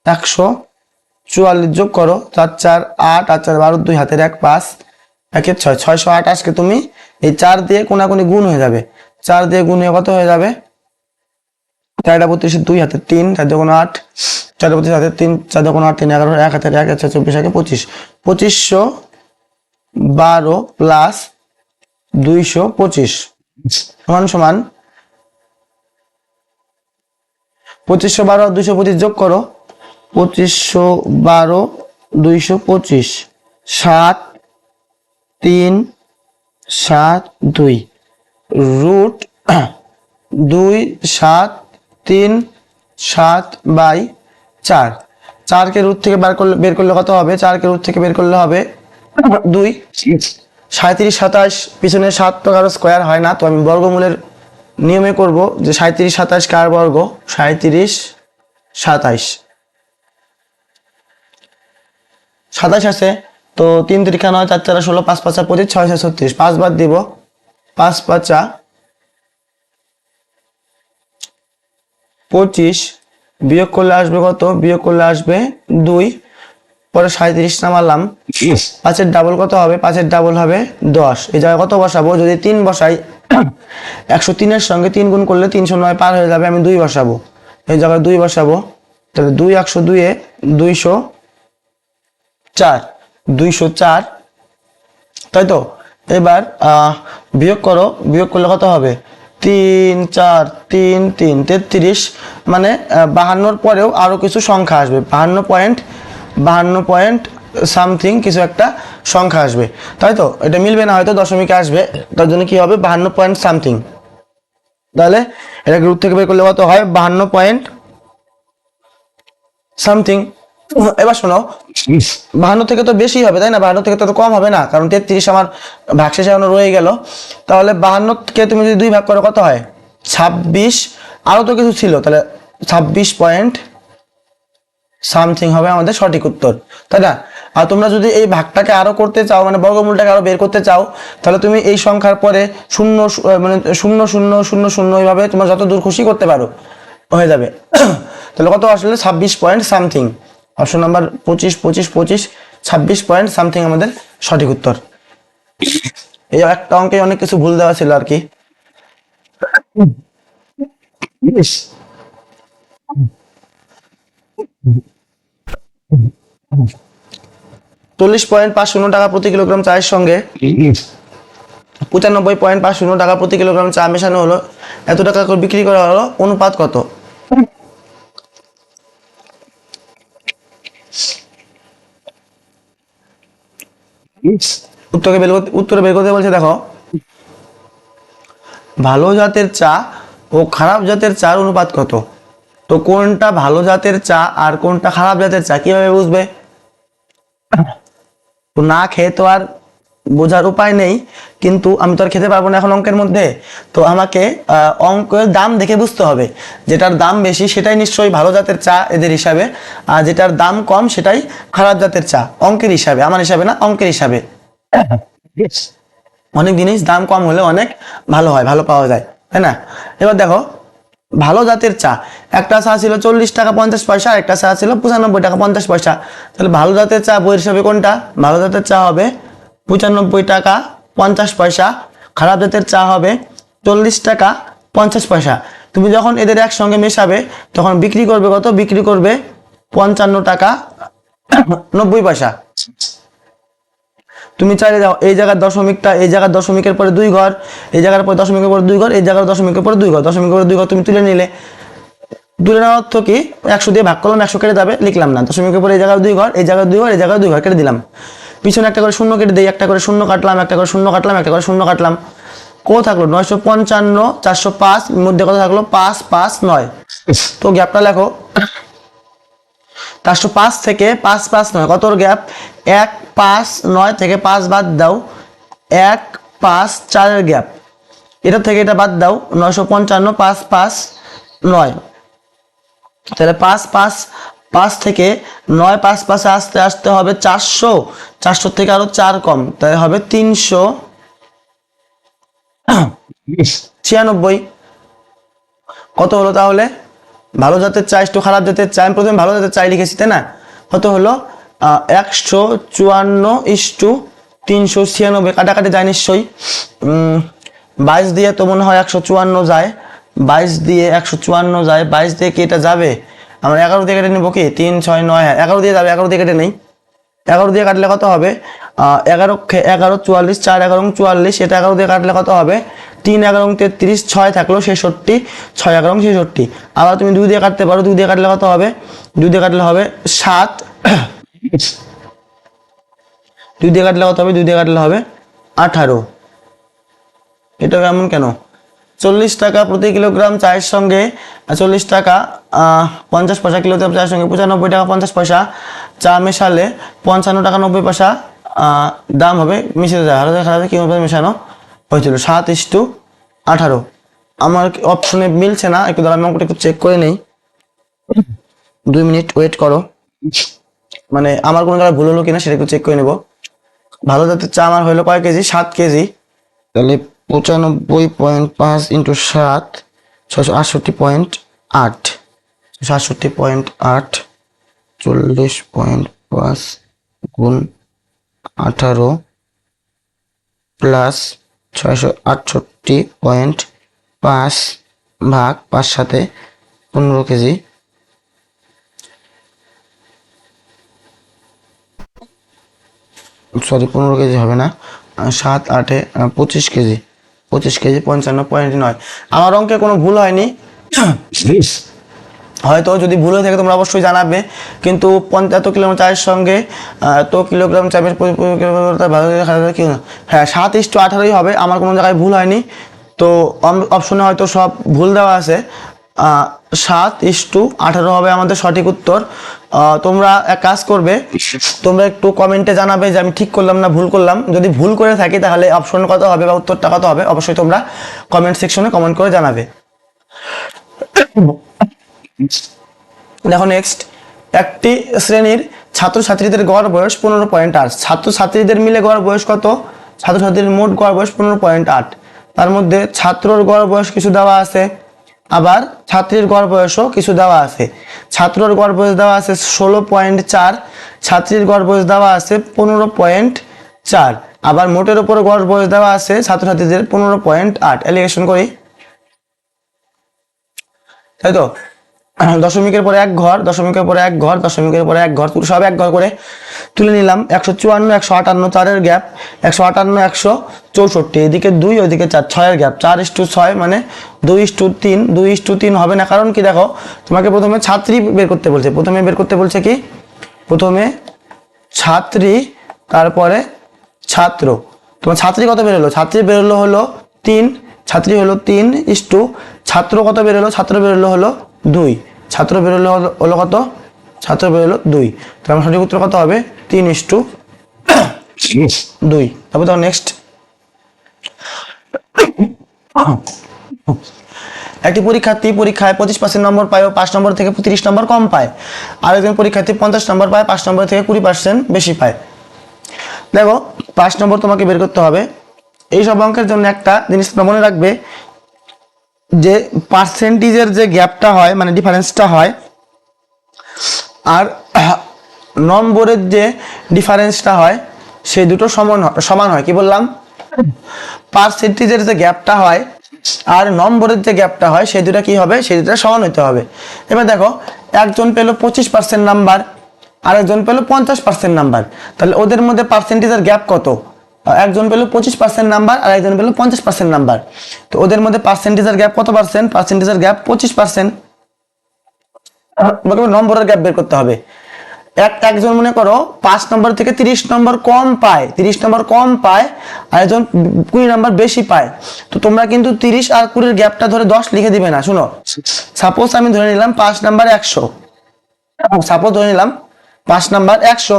144 যোগ করো, 4 4 8, 8 4 12, 2 হাতের 1 5, 1 6, 628কে তুমি এই 4 দিয়ে কোনাকুনি গুণ হয়ে যাবে, 4 দিয়ে গুণ হয়ে কত হয়ে যাবে, 4টা 32 2 হাতে 3 4 দুগুণ 8, 4 32 হাতে 3 4 দুগুণ 8 3 11 1 হাতে 1 4 24 হাতে 25, 2512 প্লাস 225 সমান সমান 2512 আর 225 যোগ করো, 2512 225 7 3 7 2 রুট 2 7 3 7 বাই 4, 4 কে রুট থেকে বের করলে কত হবে, 4 কে রুট থেকে বের করলে হবে 2, 37 27 পিছনে 7 তো কারো স্কোয়ার হয় না, তো আমি বর্গমূলের নিয়মে করব যে 37 27 কার বর্গ, 37 27 27 আছে, তো 3 3 9 4 4 16 5 5 25 6 6 36, 5 বাদ দিব, 5 5 25 বিয়োগ করলে আসবে কত, বিয়োগ করলে আসবে 2, পরে 37 নামালাম, 5 এর ডাবল কত হবে, 5 এর ডাবল হবে 10, এই জায়গায় কত বসাবো, যদি 3 বসাই 103 এর সঙ্গে 3 গুণ করলে 309 পার হয়ে যাবে, আমি 2 বসাবো, এই জায়গায় 2 বসাবো, তাহলে 2 102 এ 204 204, তাই তো। এবার বিয়োগ করো, বিয়োগ করলে কত হবে, 3 4 3 3 33, মানে 52 পরেও আরো কিছু সংখ্যা আসবে, 52 পয়েন্ট সামথিং কিছু একটা সংখ্যা আসবে, তাই তো। এটা মিলবে না, হয়তো দশমিকে আসবে, তার জন্য কি হবে 52 পয়েন্ট সামথিং, তাহলে এটাকে রুট থেকে বের করলে কত হয় 52 পয়েন্ট সামথিং। এবার শোনো, 52 থেকে তো বেশি হবে তাই না, 52 থেকে তো কম হবে না, কারণ 33 আমার ভাগশেষে এখনো রয়ে গেল, তাহলে 52 কে তুমি যদি 2 ভাগ করো কত হয় 26, আরো তো কিছু ছিল, তাহলে 26 পয়েন্ট সামথিং হবে আমাদের সঠিক উত্তর, তাই না। আর তোমরা যদি এই ভাগটাকে আরো করতে চাও, মানে বর্গমূলটাকে আরো বের করতে চাও, তাহলে তুমি এই সংখ্যার পরে 0 মানে 0 0 0 0 এইভাবে তোমরা যত দূর খুশি করতে পারো, হয়ে যাবে। তাহলে কত আসলে 26 point something, option number 25 25 25 26 point something আমাদের সঠিক উত্তর। এই একটা অঙ্কে অনেক কিছু ভুল দেওয়া ছিল আর কি। 40.50 টাকা প্রতি কিলোগ্রাম চায়ের সঙ্গে 95.50 টাকা প্রতি কিলোগ্রাম চা মেশানো হলো, এত টাকা করে বিক্রি করা হলো, অনুপাত কত? উত্তরে বের করতে বলছে, দেখো ভালো জাতের চা ও খারাপ জাতের চার অনুপাত কত, তো কোনটা ভালো জাতের চা আর কোনটা খারাপ জাতের চা কিভাবে বুঝবে, তো না খেয়ে তো আর বোঝার উপায় নেই, কিন্তু আমি তো আর খেতে পারবো না এখন অঙ্কের মধ্যে, তো আমাকে অঙ্কের দাম দেখে বুঝতে হবে, যেটার দাম বেশি সেটাই নিশ্চয়ই ভালো জাতের চা এদের হিসাবে, আর যেটার দাম কম সেটাই খারাপ জাতের চা অঙ্কের হিসাবে, আমার হিসাবে না, অঙ্কের হিসাবে। অনেক জিনিস দাম কম হলে অনেক ভালো হয়, ভালো পাওয়া যায়, তাই না। এবার দেখো ভালো জাতের চা, একটা চা ছিল 40 টাকা 50 পয়সা, একটা চা ছিল 95 টাকা 50 পয়সা, তাহলে ভালো জাতের চা বইয়ের হিসাবে কোনটা, ভালো জাতের চা হবে 95 টাকা 50 পয়সা, খারাপ জাতের চা হবে 40 টাকা 50 পয়সা। তুমি যখন এদের একসঙ্গে মেশাবে তখন বিক্রি করবে কত, বিক্রি করবে 55 টাকা 90 পয়সা। তুমি চাইলে যাও এই জায়গার দশমিকটা, এই জায়গার দশমিকের পরে 2 ঘর, এই জায়গার পরে দশমিকের পরে 2 ঘর, এই জায়গার দশমিকের পরে 2 ঘর, দশমিকের পরে 2 ঘর তুমি তুলে নিলে, তুলে নেওয়ার অর্থ কি 100 দিয়ে ভাগ করলাম, 100 কেটে যাবে, লিখলাম না, দশমিকের পরে এই জায়গায় 2 ঘর, এই জায়গায় 2 ঘর, এই জায়গায় 2 ঘর কেটে দিলাম, পিছনে একটা করে শূন্য কেটে দিই, একটা করে শূন্য কাটলাম, একটা করে শূন্য কাটলাম, একটা করে শূন্য কাটলাম, কত থাকলো 955 405, মধ্যে কত থাকলো 5 5 9, তো গ্যাপটা লেখো 405 থেকে 5 5 9 কতর গ্যাপ, 1 5 9 থেকে 5 বাদ দাও, 1 5 4 এর গ্যাপ, এটা থেকে এটা বাদ দাও, 955 5 5 9, তাহলে 5 5 5 থেকে 9 5 5 আসতে আসতে হবে 400, 400 থেকে আরো 4 কম, তাই হবে 396। কত হলো তাহলে ভালো জাতের চা একটু খারাপ জাতের চা, আমি প্রথমে ভালো জাতের চাই লিখেছি তাই না, কত হলো 154 396, কাটাকাটি যায় নিশ্চয়ই। 22 দিয়ে তো মনে হয় 154 যায়, 22 দিয়ে 154 যায়, 22 দিয়ে কি এটা যাবে? আমরা 11 দিয়ে কেটে নেবো কি? 3, 6, 9, 11 দিয়ে যাবে, 11 দিয়ে কেটে নেই। 11 দিয়ে কাটলে কত হবে? 11, 44, 4, 11, 44, এটা 11 দিয়ে কাটলে কত হবে? 3, 11, 33, 6 থাকলো 66, 6, 11, 66। আবার তুমি 2 দিয়ে কাটতে পারো, 2 দিয়ে কাটলে কত হবে? 2 দিয়ে কাটলে হবে 7, 2 দিয়ে কাটলে কত হবে? 2 দিয়ে কাটলে হবে 18। এটা এমন কেন? 40 টাকা প্রতি কিলোগ্রাম চায়ের সঙ্গে 40 টাকা 50 পয়সা কিলোগ্রাম চায়ের সঙ্গে 95 টাকা 50 পয়সা চা মেশালে 55 টাকা 90 পয়সা দাম হবে, মিশে যায়। হাজার হাজার কিভাবে মেশানো হয়েছিল? 7:18। আমার অপশনে মিলছে না, একটু দাঁড়া, আমি অঙ্কটা একটু চেক করে নেই। 2 মিনিট ওয়েট করো, মানে আমার কোনো জায়গায় ভুল হলো কিনা সেটা একটু চেক করে নেব। ভালো জাতের চা আমার হলো কয় কেজি? 7 কেজি। তাহলে 95.5 ইন্টু 7, 668.8, 668.8, 40.5 গুণ 18 প্লাস 668.5 ভাগ 5 সাথে 15 কেজি। সরি 15 কেজি হবে না, 7, 8, 25 কেজি, 25 কেজি 55.9। আমার অঙ্কে কোনো ভুল হয়নি, হয়তো যদি ভুল হয়ে থাকে তোমরা অবশ্যই জানাবে। কিন্তু 75 কিলোগ্রাম চায়ের সঙ্গে এত কিলোগ্রাম চায়ের হ্যাঁ 7:18 হবে। আমার কোনো জায়গায় ভুল হয়নি, তো অপশনে হয়তো সব ভুল দেওয়া আছে। 7:18 হবে আমাদের সঠিক উত্তর। তোমরা এক কাজ করবে, তোমরা একটু কমেন্টে জানাবে যে আমি ঠিক করলাম না ভুল করলাম। যদি ভুল করে থাকি তাহলে অপশন কত হবে বা উত্তরটা কত হবে অবশ্যই তোমরা কমেন্ট সেকশনে কমেন্ট করে জানাবে। দেখো নেক্সট, একটি শ্রেণীর ছাত্রছাত্রীদের গড় বয়স 15.8। ছাত্রছাত্রীদের মিলে গড় বয়স কত? ছাত্রছাত্রীদের মোট গড় বয়স 15.8। তার মধ্যে ছাত্রর গড় বয়স কিছু দেওয়া আছে, আবার ছাত্রীর গড় বয়সও কিছু দেওয়া আছে। ছাত্রর গড় বয়স দেওয়া আছে 16.4, ছাত্রীর গড় বয়স দেওয়া আছে 15.4, আবার মোটের উপর গড় বয়স দেওয়া আছে ছাত্রছাত্রীদের 15.8। এলিগেশন করি, তাই তো? দশমিকের পরে এক ঘর, দশমিকের পরে এক ঘর, দশমিকের পরে এক ঘর, সব এক ঘর করে তুলে নিলাম। 154, 158, 4-এর গ্যাপ 158, 164, এদিকে 2, ওইদিকে 4, 6-এর গ্যাপ 4:6, মানে 2:3। 2:3 হবে না, কারণ কি দেখো তোমাকে প্রথমে ছাত্রী বের করতে বলছে, প্রথমে বের করতে বলছে কি? প্রথমে ছাত্রী, তারপরে ছাত্র। তোমার ছাত্রী কত বেরোলো? ছাত্রী বেরোলো হলো 3, ছাত্রী হলো 3, ছাত্র কত বেরোলো? ছাত্র বেরোলো হলো 2, ছাত্র বেরোলো হলো কত? ছাত্র বেরোলো 2। তো আমার সঠিক উত্তর কত হবে? 3:2। তারপর দেখো নেক্সট, একটি পরীক্ষার্থী পরীক্ষায় 25% নম্বর পায় ও 5 নম্বর থেকে 30 নম্বর কম পায়। আরেকজন পরীক্ষার্থী 50 নম্বর পায়, 5 নম্বর থেকে 20% বেশি পায়। দেখো 5 নম্বর তোমাকে বের করতে হবে। এই সব অঙ্কের জন্য একটা জিনিস মনে রাখবে, যে পার্সেন্টেজের যে গ্যাপটা হয়, মানে ডিফারেন্সটা হয়, আর নম্বরের যে ডিফারেন্সটা হয়, সেই দুটো সমান হয়। কি বললাম? পার্সেন্টেজের যে গ্যাপটা হয় আর নম্বরের যে গ্যাপটা হয়, সেই দুটো কি হবে? সেই দুটো সমান হতে হবে। এবার দেখো একজন পেলো 25% নাম্বার, আরেকজন পেলো 50% নাম্বার, তাহলে ওদের মধ্যে পার্সেন্টেজের গ্যাপ কত? একজন পেলো 25% নাম্বার আর একজন পেলো 50% নাম্বার, তো ওদের মধ্যে পার্সেন্টেজের গ্যাপ কত পার্সেন্ট? পার্সেন্টেজের গ্যাপ 25%। নম্বরের গ্যাপ বের করতে হবে। একজন মনে করো 5 নম্বর থেকে 30 নম্বর কম পায়, 30 নম্বর কম পায়, আর একজন 20 নম্বর বেশি পায়। তো তোমরা কিন্তু 30 আর 20 এর গ্যাপটা ধরে 10 লিখে দিবে না। শুনো, সাপোজ আমি ধরে নিলাম 5 নাম্বার 100, সাপোজ ধরে নিলাম 5 নাম্বার 100।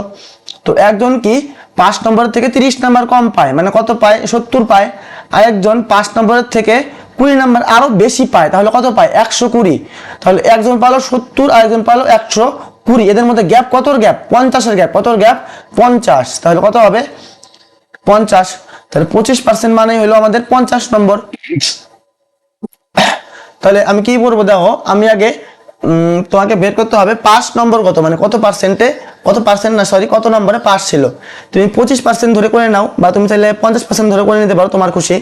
তো একজন কি 5 নম্বর থেকে 30 নাম্বার কম পায়, মানে কত পায়? 70 পায়। আর একজন 5 নম্বরের থেকে 20 নাম্বার আরো বেশি পায়, তাহলে কত পায়? 120। তাহলে একজন পালো 70 আর একজন পালো 120, এদের মধ্যে গ্যাপ কতর গ্যাপ? 50-এর গ্যাপ। কতর গ্যাপ? 50। তাহলে কত হবে? 50। তাহলে 25% মানেই হলো আমাদের 50 নম্বর। তাহলে আমি কি বলবো? দেখো আমি আগে তোমাকে বের করতে হবে 5 নম্বর কত, মানে কত পার্সেন্টে কত পার্সেন্ট না সরি কত নম্বরে পাস ছিল। তুমি 25% ধরে করে নাও, বা তুমি চাইলে 50% ধরে করে নিতে পারো, তোমার খুশি।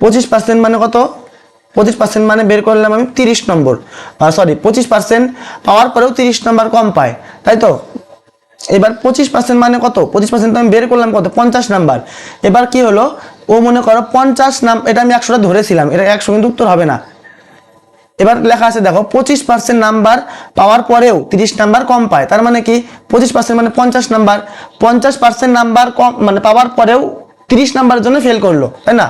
25% মানে কত? 25% মানে বের করলাম আমি 30 নম্বর, সরি 25% পাওয়ার পরেও 30 নম্বর কম পায়, তাই তো। এবার 25% মানে কত? 25% আমি বের করলাম কত? 50 নাম্বার। এবার কি হলো, ও মনে করো 50 এটা আমি 100টা ধরেছিলাম, এটা 100 কিন্তু উত্তর হবে না। এবার লেখা আছে দেখো 25% নাম্বার পাওয়ার পরেও 30 নাম্বার কম পায়, তার মানে কি 25% মানে 50 নাম্বার, 50% নাম্বার কম মানে পাওয়ার পরেও 30 নাম্বারের জন্য ফেল করলো, তাই না।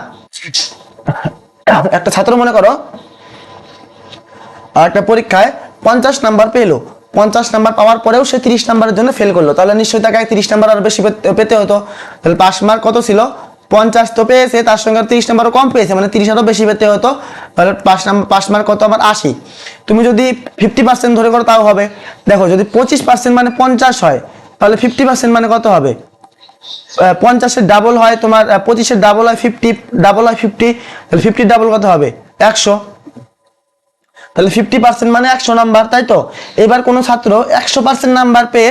একটা ছাত্র মনে করো একটা পরীক্ষায় 50 নাম্বার পেলো, 50 নাম্বার পাওয়ার পরেও সে 30 নাম্বারের জন্য ফেল করলো, তাহলে নিশ্চয়ই তাকে 30 নাম্বার আর বেশি পেতে হতো। তাহলে পাস মার্ক কত ছিল? 50 তো পেয়েছে, তার সঙ্গে 30 নাম্বারও কম পেয়েছে, মানে 30 আরও বেশি পেতে হতো। তাহলে পাস মার্ক কত আমার? 80। তুমি যদি 50% ধরে করো তাও হবে। দেখো যদি 25% মানে 50 হয়, তাহলে 50% মানে কত হবে? 50-এর ডাবল হয় তোমার 25-এর ডাবল হয় 50, ডাবল হয় 50, তাহলে 50 ডাবল কত হবে? 100। তাহলে 50% মানে 100 নাম্বার, তাই তো। এবার কোনো ছাত্র 100% নাম্বার পেয়ে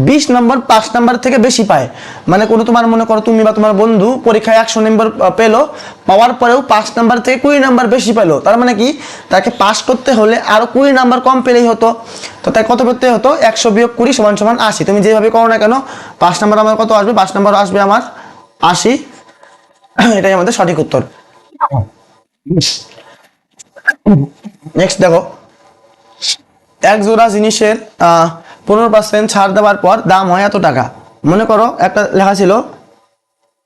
20 নম্বর 5 নাম্বার থেকে বেশি পায়, মানে কোনো তোমার মনে করো তুমি বা তোমার বন্ধু পরীক্ষায় 100 নম্বর পেলো, পাওয়ার পরেও 5 নাম্বার থেকে 20 নাম্বার বেশি পেলো, তার মানে কি তাকে পাস করতে হলে আরো 20 নাম্বার কম পেলেই হতো। তো তাই কত পেতে হতো? 100 বিয়োগ 20 সমান সমান 80। তুমি যেভাবে করো না কেন 5 নাম্বার আমার কত আসবে? 5 নাম্বার আসবে আমার 80। এটাই আমাদের সঠিক উত্তর। নেক্সট দেখো, এক জোড়া জিনিসের 15% ছাড় দেওয়ার পর দাম হয় এত টাকা। মনে করো একটা লেখা ছিল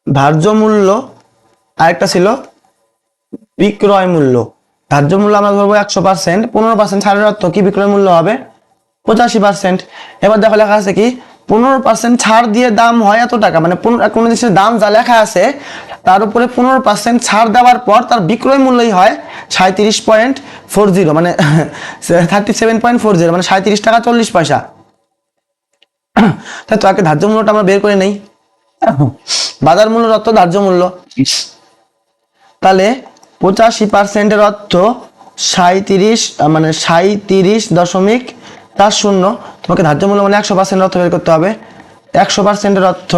ধার্য মূল্য, আর একটা ছিল বিক্রয় মূল্য। ধার্য মূল্য আমরা ধরবো 100%, 15% ছাড়ের অর্থ কি বিক্রয় মূল্য হবে 85%। এবার দেখো লেখা আছে কি 15% ছাড় দিয়ে দাম হয় এত টাকা, মানে কোনো জিনিসের দাম যা লেখা আছে তার উপরে 15% ছাড় দেওয়ার পর তার বিক্রয় মূল্যই হয় 37.40, মানে 37.40, মানে 37 টাকা 40 পয়সা। তাই তো আগে ধার্য মূল্যটা আমরা বের করে নেই। বাজার মূল্যের অর্থ ধার্য মূল্য, তাহলে 85%-এর অর্থ 37, মানে 37.40। তোমাকে ধার্য মূল্য মানে 100% অর্থ বের করতে হবে। 100%-এর অর্থ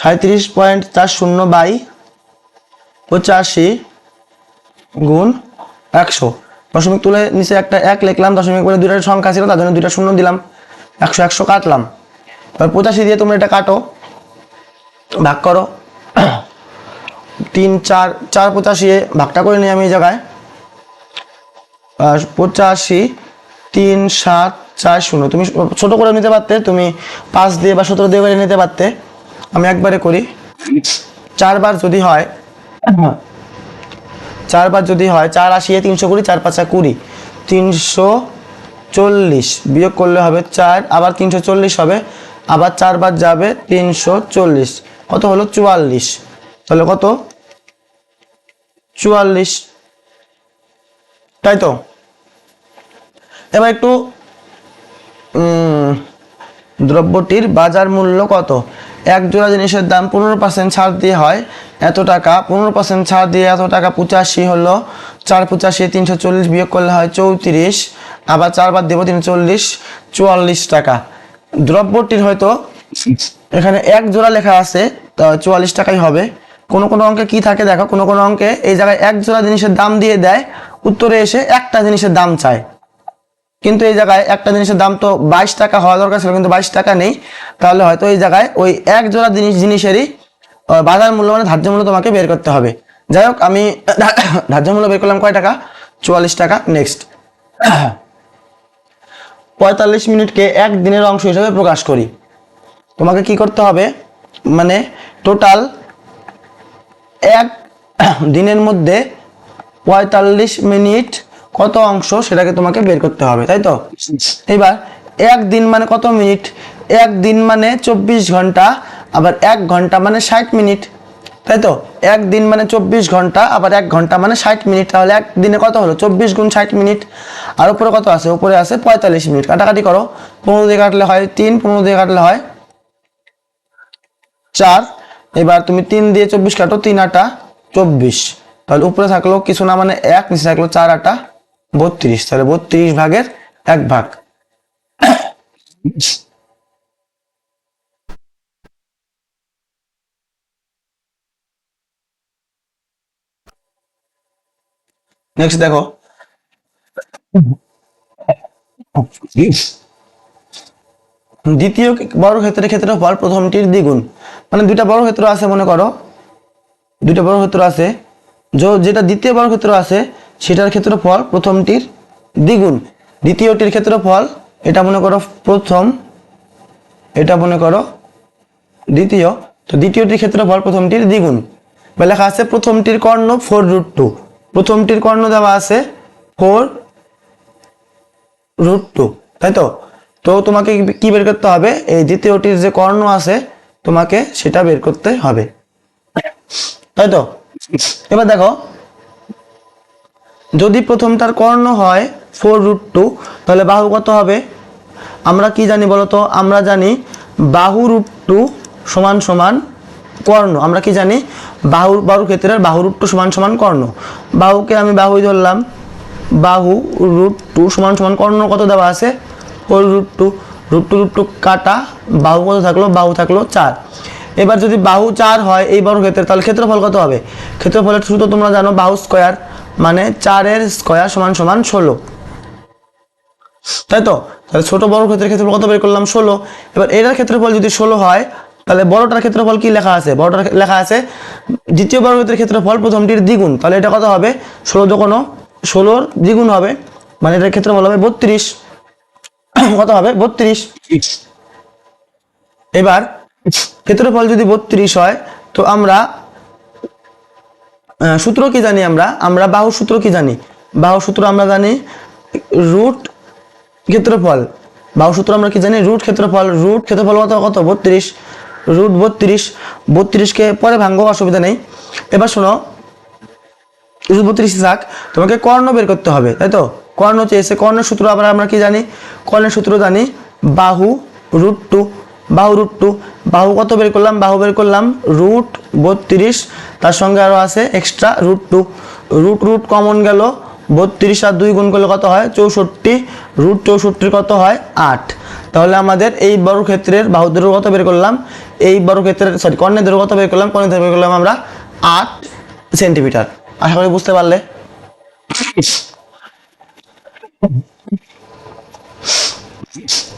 37.40 বাই 85 গুণ 100। দশমিক তুলে নিচে একটা 1 লিখলাম, দশমিক বলে দুইটা সংখ্যা ছিল তার জন্য দুইটা শূন্য দিলাম, 100 100 কাটলাম। এবার 85 দিয়ে তোমরা এটা কাটো, ভাগ করো। 3 4 4 85 ভাগটা করে নিই আমি এই জায়গায়। 85 3 7 4 0। তুমি ছোট করে নিতে পারতে, তুমি 5 দিয়ে বা 17 দিয়ে করে নিতে পারতে, আমি একবারে করি। 4 বার যদি হয় 4 বার যদি হয় 4 80 320, 4 5 20, 340 বিয়োগ করলে হবে 4, আবার 340 হবে, আবার 4 বার যাবে 340, কত হলো 44। তাহলে কত 44, তাই তো। এবার একটু দ্রব্যটির বাজার মূল্য কত? এক জোড়া জিনিসের দাম 15% ছাড় দিয়ে হয় এত টাকা, 15% ছাড় দিয়ে এত টাকা 85 হলো, 4 85 340 বিয়োগ করলে হয় 34, আবার 4 বার দেবো 340, 44 টাকা। দ্রব্যটির হয়তো এখানে এক জোড়া লেখা আছে, 44 টাকাই হবে। কোনো কোনো অঙ্কে কি থাকে দেখো, কোনো কোনো অঙ্কে এই জায়গায় এক জোড়া জিনিসের দাম দিয়ে দেয়, উত্তরে এসে একটা জিনিসের দাম চায়, কিন্তু এই জায়গায় একটা জিনিসের দাম তো 22 টাকা হওয়া দরকার ছিল, কিন্তু 22 টাকা নেই। তাহলে হয়তো এই জায়গায় ওই এক জোড়া জিনিসেরই বাজার মূল্য মানে ধার্য মূল্য তোমাকে বের করতে হবে। যাই হোক, আমি ধার্য মূল্য বের করলাম কয় টাকা? 44 টাকা। নেক্সট, 45 মিনিটকে এক দিনের অংশ হিসেবে প্রকাশ করি। তোমাকে কি করতে হবে, মানে টোটাল এক দিনের মধ্যে 45 মিনিট কত অংশ সেটাকে তোমাকে বের করতে হবে, তাই তো। এবার এক দিন মানে কত মিনিট? এক দিন মানে 24 ঘন্টা, আবার 1 ঘন্টা মানে 60 মিনিট, তাই তো। এক দিন মানে 24 ঘন্টা, আবার 1 ঘন্টা মানে 60 মিনিট, তাহলে এক দিনে কত হলো 24 গুণ 60 মিনিট। আর উপরে কত আছে? উপরে আছে 45 মিনিট। কাটাকাটি করো, 15 দিয়ে কাটলে হয় 3, 15 দিয়ে কাটলে হয় 4। এবার তুমি 3 দিয়ে 24 কাটো, 3 8 24, তাহলে উপরে থাকলো কিছু না মানে 1, নিচে থাকলো 4 8 32, তাহলে 32 ভাগের 1 ভাগ। নেক্সট দেখো, দ্বিতীয় বর্গক্ষেত্রের ক্ষেত্রফল প্রথমটির দ্বিগুণ। মানে দুইটা বর্গক্ষেত্র আছে, মনে করো দুইটা বর্গক্ষেত্র আছে, যেটা দ্বিতীয় বর্গক্ষেত্র আছে সেটার ক্ষেত্রফল প্রথমটির দ্বিগুণ। দ্বিতীয়টির ক্ষেত্রফল, এটা মনে করো প্রথম, এটা মনে করো দ্বিতীয়, তো দ্বিতীয়টির ক্ষেত্রফল প্রথমটির দ্বিগুণ। বা লেখা আছে প্রথমটির কর্ণ 4√2, প্রথমটির কর্ণ দেওয়া আছে 4√2, তাই তো। তো তোমাকে কি বের করতে হবে, এই দ্বিতীয়টির যে কর্ণ আছে তোমাকে সেটা বের করতে হবে, তাই তো। এবার দেখো, যদি প্রথমটার কর্ণ হয় 4√2, তাহলে বাহু কত হবে? আমরা কি জানি বলতো? আমরা জানি বাহু √2 সমান সমান কর্ণ। আমরা কি জানি? বর্গক্ষেত্রের বাহু √2 সমান সমান কর্ণ। বাহুকে আমি বাহুই ধরলাম, বাহু √2 সমান সমান কর্ণ কত দেওয়া আছে? 4√2, √2 কাটা, বাহু কত থাকলো? বাহু থাকলো 4। এবার যদি বাহু 4 হয় এই বর্গক্ষেত্রের, তাহলে ক্ষেত্রফল কত হবে? ক্ষেত্রফলের সূত্র তোমরা জানো, বাহু স্কয়ার মানে 4 স্কয়ার সমান সমান 16, তাই তো। তাহলে ছোট বর্গক্ষেত্রের ক্ষেত্রফল কত বের করলাম? 16। এবার এটার ক্ষেত্রফল যদি 16 হয়, তাহলে বড়টার ক্ষেত্রফল কি লেখা আছে? বড়টার লেখা আছে দ্বিতীয় বর্গক্ষেত্রের ক্ষেত্রফল প্রথমটির দ্বিগুণ। তাহলে এটা কত হবে? 16 যখন 16-র দ্বিগুণ হবে, মানে এটার ক্ষেত্রফল হবে 32। কত হবে? 32। এবার ক্ষেত্রফল যদি 32 হয়, তো আমরা সূত্র কি জানি? আমরা বাহু সূত্র কি জানি? বাহু সূত্র আমরা জানি রুট ক্ষেত্রফল। বাহু সূত্র আমরা কি জানি? রুট ক্ষেত্রফল। রুট ক্ষেত্রফল কত? 32। রুট 32, 32কে পরে ভাঙবো, অসুবিধা নেই। এবার শোনো, রুট 32 থাক, তোমাকে কর্ণ বের করতে হবে, তাই তো। কর্ণ চেয়েছে, কর্ণের সূত্র আবার আমরা কি জানি? কর্ণের সূত্র জানি বাহু √2। বাহু √2, বাহু কত বের করলাম? বাহু বের করলাম রুট 32, তার সঙ্গে আরো আছে এক্সট্রা √2। রুট কমন গেল, 32 আর 2 গুণ করলে কত হয়? 64। রুট 64 কত হয়? 8। তাহলে আমাদের এই বর্গক্ষেত্রের বাহু দৈর্ঘ্য কত বের করলাম? এই বর্গক্ষেত্রের কর্ণের দৈর্ঘ্য কত বের করলাম? কর্ণের দৈর্ঘ্য বের করলাম আমরা 8 সেন্টিমিটার। আশা করি বুঝতে পারলে।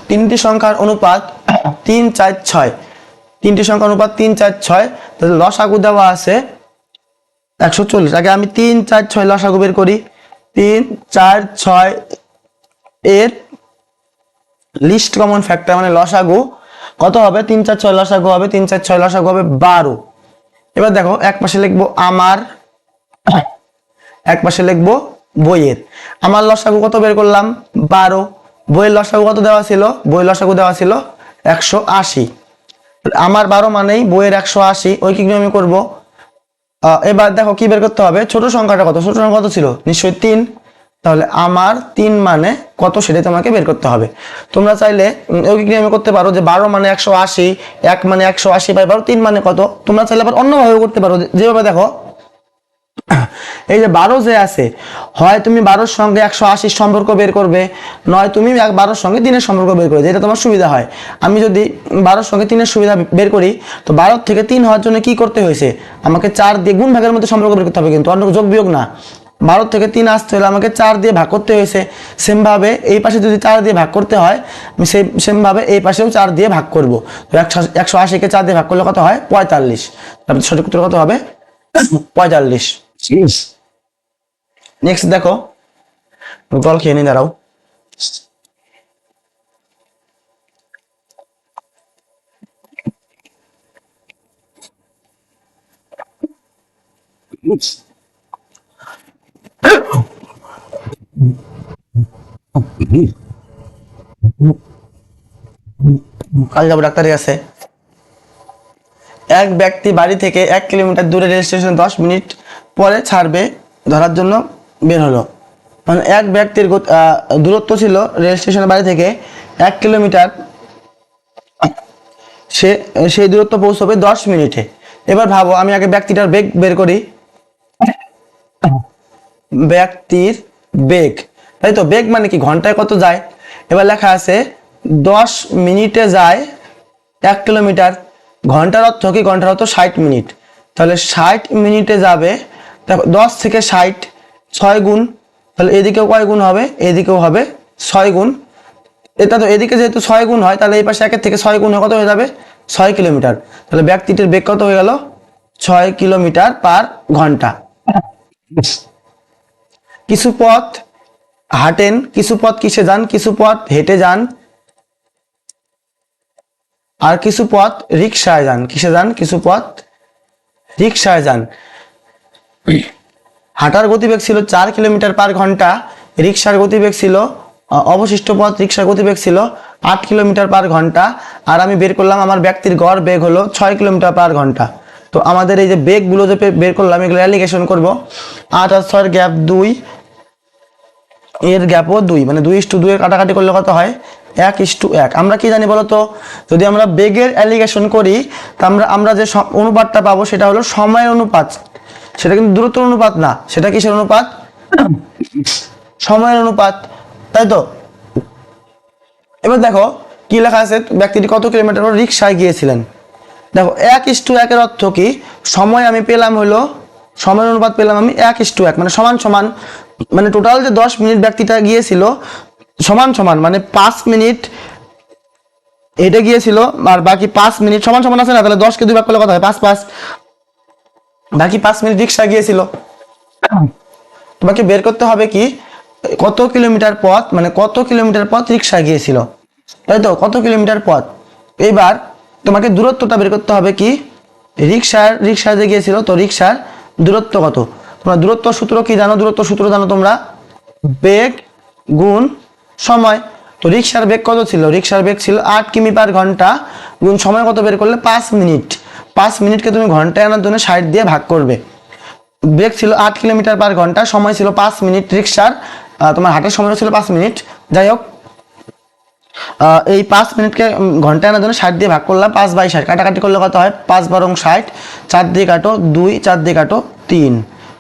তিনটি সংখ্যার অনুপাত 3, 4, 6, তিনটি সংখ্যার অনুপাত 3, 4, 6, তাহলে লসাগু দেওয়া আছে 140। আগে আমি 3, 4, 6 লসাগু বের করি। 3, 4, 6 এর লিস্ট কমন ফ্যাক্টর মানে লসাগু কত হবে? 3, 4, 6 লসাগু হবে, 3, 4, 6 লসাগু হবে 12। এবার দেখো, এক পাশে লিখবো আমার, এক পাশে লিখবো বইয়ের। আমার লসাগু কত বের করলাম? 12। বইয়ের লসাগু কত দেওয়া ছিল? বইয়ের লসাগু দেওয়া ছিল 180। আমার 12 মানেই বইয়ের 180, ওই কি আমি করব। এবার দেখো কি বের করতে হবে? ছোট সংখ্যাটা কত? ছোট সংখ্যা কত ছিল? নিশ্চয়ই 3। তাহলে আমার 3 মানে কত সেটাই তোমাকে বের করতে হবে। তোমরা চাইলে ওই কি আমি করতে পারো যে 12 মানে 180, 1 মানে 180/12, 3 মানে কত? তোমরা চাইলে আবার অন্যভাবে করতে পারো, যেভাবে দেখো, এই যে 12 যে আছে, হয় তুমি 12-র সঙ্গে 180 সম্পর্ক বের করবে, নয় তুমি 12-র সঙ্গে 3-এর সম্পর্ক বের করবে, যেটা তোমার সুবিধা হয়। আমি যদি 12-র সঙ্গে 3-এর সুবিধা বের করি, তো 12 থেকে 3 হওয়ার জন্য কি করতে হয়েছে? আমাকে 4 দিয়ে গুণ ভাগের মধ্যে সম্পর্ক বের করতে হবে, কিন্তু অন্য যোগ বিয়োগ না। 12 থেকে 3 আসতে হলে আমাকে 4 দিয়ে ভাগ করতে হয়েছে। সেম ভাবে এই পাশে যদি 4 দিয়ে ভাগ করতে হয়, আমি সেম ভাবে এই পাশেও 4 দিয়ে ভাগ করব। তো 180-কে 4 দিয়ে ভাগ করলে কত হয়? 45। তারপর সঠিক উত্তর কত হবে? 45। নেক্সট দেখো, জল খেয়ে নি, দাঁড়াও। কাল যাবো ডাক্তারের কাছে। এক ব্যক্তি বাড়ি থেকে 1 কিলোমিটার দূরে রেল স্টেশন 10 মিনিট পরে ছাড়বে ধরার জন্য বের হলো। মানে এক ব্যক্তির দূরত্ব ছিল রেল স্টেশনের বাড়ি থেকে 1 কিলোমিটার, সে সেই দূরত্ব পৌঁছবে 10 মিনিটে। এবার ভাবো, আমি আগে ব্যক্তিটার বেগ বের করি। ব্যক্তির বেগ, তাই তো। বেগ মানে কি? ঘন্টায় কত যায়? এবার লেখা আছে 10 মিনিটে যায় 1 কিলোমিটার, ঘন্টার অর্থ কি, ঘন্টার অর্থ 60 মিনিট, তাহলে 60 মিনিটে যাবে, দেখো 10 থেকে 60 6 গুণ, তাহলে এদিকেও কয় গুণ হবে, এদিকেও হবে 6 গুণ, এটা তো এদিকে যেহেতু 6 গুণ হয় তাহলে এই পাশে 1 থেকে 6 গুণ কত হয়ে যাবে, 6 কিলোমিটার, তাহলে ব্যক্তিটির বেগ কত হয়ে গেল, 6 কিলোমিটার পার ঘন্টা। কিছু পথ হাঁটেন, কিছু পথ কিসে যান, কিছু পথ হেঁটে যান, আর কিছু পথ রিক্সায় যান, কিসে যান, কিছু পথ রিক্সায় যান। হাঁটার গতিবেগ ছিল 4 কিলোমিটার পার ঘন্টা, রিক্সার গতিবেগ ছিল অবশিষ্ট পথ রিক্সার গতিবেগ ছিল 8 কিলোমিটার পার ঘন্টা, আর আমি বের করলাম আমার ব্যক্তির গড় বেগ হলো 6 কিলোমিটার পার ঘন্টা। তো আমাদের এই যে বেগগুলো যে বের করলাম এগুলো অ্যালিগেশন করব। 8 আর 6 গ্যাপ 2, এর গ্যাপও 2, মানে 2:2 এর কাটাকাটি করলে কত হয়, 1:1। আমরা কি জানি বলতো, যদি আমরা বেগের অ্যালিগেশন করি তা আমরা যে অনুপাতটা পাবো সেটা হলো সময়ের অনুপাত, সেটা কিন্তু দূরত্বের অনুপাত না, সেটা কিসের অনুপাত, সময়ের অনুপাত, তাই তো। এবার দেখো কি লেখা আছে, ব্যক্তিটি কত কিলোমিটার রিক্সায় গিয়েছিলেন, দেখো 1:1 এর অর্থ কি, সময় আমি পেলাম হলো, সময়ের অনুপাত পেলাম আমি 1:1, মানে সমান সমান, মানে টোটাল যে 10 মিনিট ব্যক্তিটা গিয়েছিল সমান সমান, মানে 5 মিনিট হেঁটে গিয়েছিল আর বাকি 5 মিনিট সমান সমান আছে না, তাহলে 10 কে 2 ভাগ করলে কত হয়, 5 5, বাকি 5 মিনিট রিক্সা গিয়েছিল। তোমাকে বের করতে হবে কি, কত কিলোমিটার পথ, মানে কত কিলোমিটার পথ রিক্সা গিয়েছিল, তাই তো, কত কিলোমিটার পথ। এইবার তোমাকে দূরত্বটা বের করতে হবে কি, রিক্সায় যে গিয়েছিল তো রিক্সার দূরত্ব কত, তোমরা দূরত্ব সূত্র কি জানো, দূরত্ব সূত্র জানো তোমরা, বেগ গুণ সময়। তো রিক্সার বেগ কত ছিল, রিক্সার বেগ ছিল 8 কিমি পার ঘন্টা, গুণ সময় কত বের করলে 5 মিনিট, 5 মিনিটকে তুমি ঘন্টায় আনার জন্য 60 দিয়ে ভাগ করবে। বেগ ছিল 8 কিলোমিটার পার ঘন্টা, সময় ছিল 5 মিনিট, রিক্সার তোমার হাটের সময় ছিল 5 মিনিট, যাই হোক এই 5 মিনিটকে ঘন্টায় আনার জন্য 60 দিয়ে ভাগ করলাম, 5/60 কাটাকাটি করলে কত হয়, 5 × 60, 4 দিয়ে কাটো 2, 4 দিয়ে কাটো 3,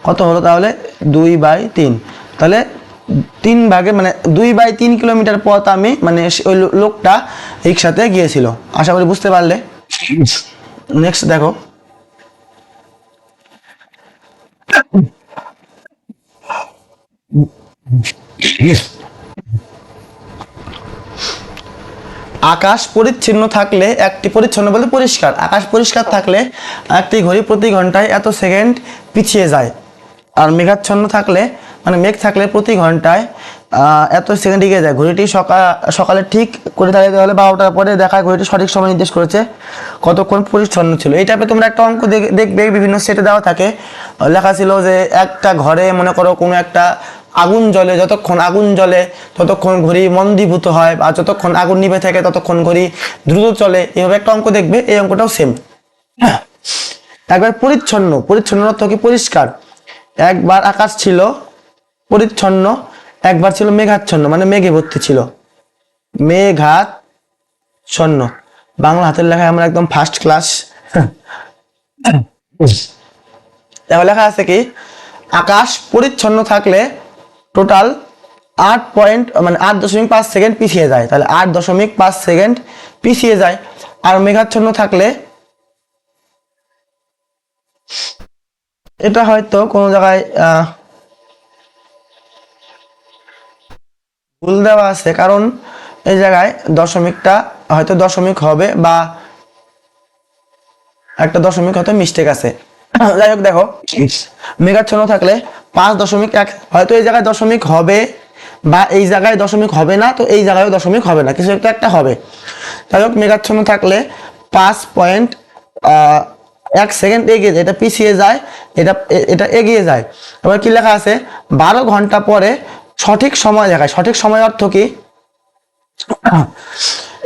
কত হলো তাহলে 2/3, তাহলে 3 ভাগে মানে 2/3 কিলোমিটার পথ আমি, মানে ওই লোকটা রিক্সাতে গিয়েছিল। আশা করি বুঝতে পারলে। নেক্সট দেখো, আকাশ পরিচ্ছন্ন থাকলে একটি, পরিচ্ছন্ন বলতে পরিষ্কার, আকাশ পরিষ্কার থাকলে একটি ঘড়ি প্রতি ঘন্টায় এত সেকেন্ড পিছিয়ে যায়, আর মেঘাচ্ছন্ন থাকলে, মানে মেঘ থাকলে প্রতি ঘন্টায় এত সেকেন্ড এগিয়ে যায়। ঘড়িটি সকালে ঠিক করে থাকে, তাহলে 12টার পরে দেখায় ঘড়িটি সঠিক সময় নির্দেশ করেছে, কতক্ষণ পরিচ্ছন্ন ছিল। এই টাইপে তোমরা একটা অঙ্ক দেখবে, বিভিন্ন সেটে দেওয়া থাকে, লেখা ছিল যে একটা ঘরে মনে করো কোনো একটা আগুন জ্বলে, যতক্ষণ আগুন জ্বলে ততক্ষণ ঘড়ি মন্দীভূত হয়, বা যতক্ষণ আগুন নিভে থাকে ততক্ষণ ঘড়ি দ্রুত চলে, এইভাবে একটা অঙ্ক দেখবে। এই অঙ্কটাও সেম। একবার পরিচ্ছন্ন, পরিচ্ছন্ন অর্থ কি, পরিষ্কার। একবার আকাশ ছিল পরিচ্ছন্ন, একবার ছিল মেঘাচ্ছন্ন, মানে মেঘে ভর্তি ছিল, মেঘাচ্ছন্ন। বাংলা হাতের লেখায় আমরা একদম ফার্স্ট ক্লাস। দেখো লেখা আছে কি, আকাশ পরিচ্ছন্ন থাকলে টোটাল 8.5 সেকেন্ড পিছিয়ে যায়, তাহলে 8.5 সেকেন্ড পিছিয়ে যায়। আর মেঘাচ্ছন্ন থাকলে, এটা হয়তো কোনো জায়গায় ভুল দেওয়া আছে, কারণ এই জায়গায় দশমিকটা হয়তো দশমিক হবে, বা একটা দশমিক হয়তো মিস্টেক আছে। যাই হোক দেখো, মেঘাচ্ছন্ন থাকলে 5.1, হয়তো এই জায়গায় দশমিক হবে, বা এই জায়গায় দশমিক হবে না, তো এই জায়গায় দশমিক হবে না, কিছু একটা হবে। যাই হোক মেঘাচ্ছন্ন থাকলে 5.1 সেকেন্ড এগিয়ে যায়, এটা পিছিয়ে যায়, এটা এগিয়ে যায়। এবার কি লেখা আছে, 12 ঘন্টা পরে সঠিক সময় দেখায়। সঠিক সময় অর্থ কি,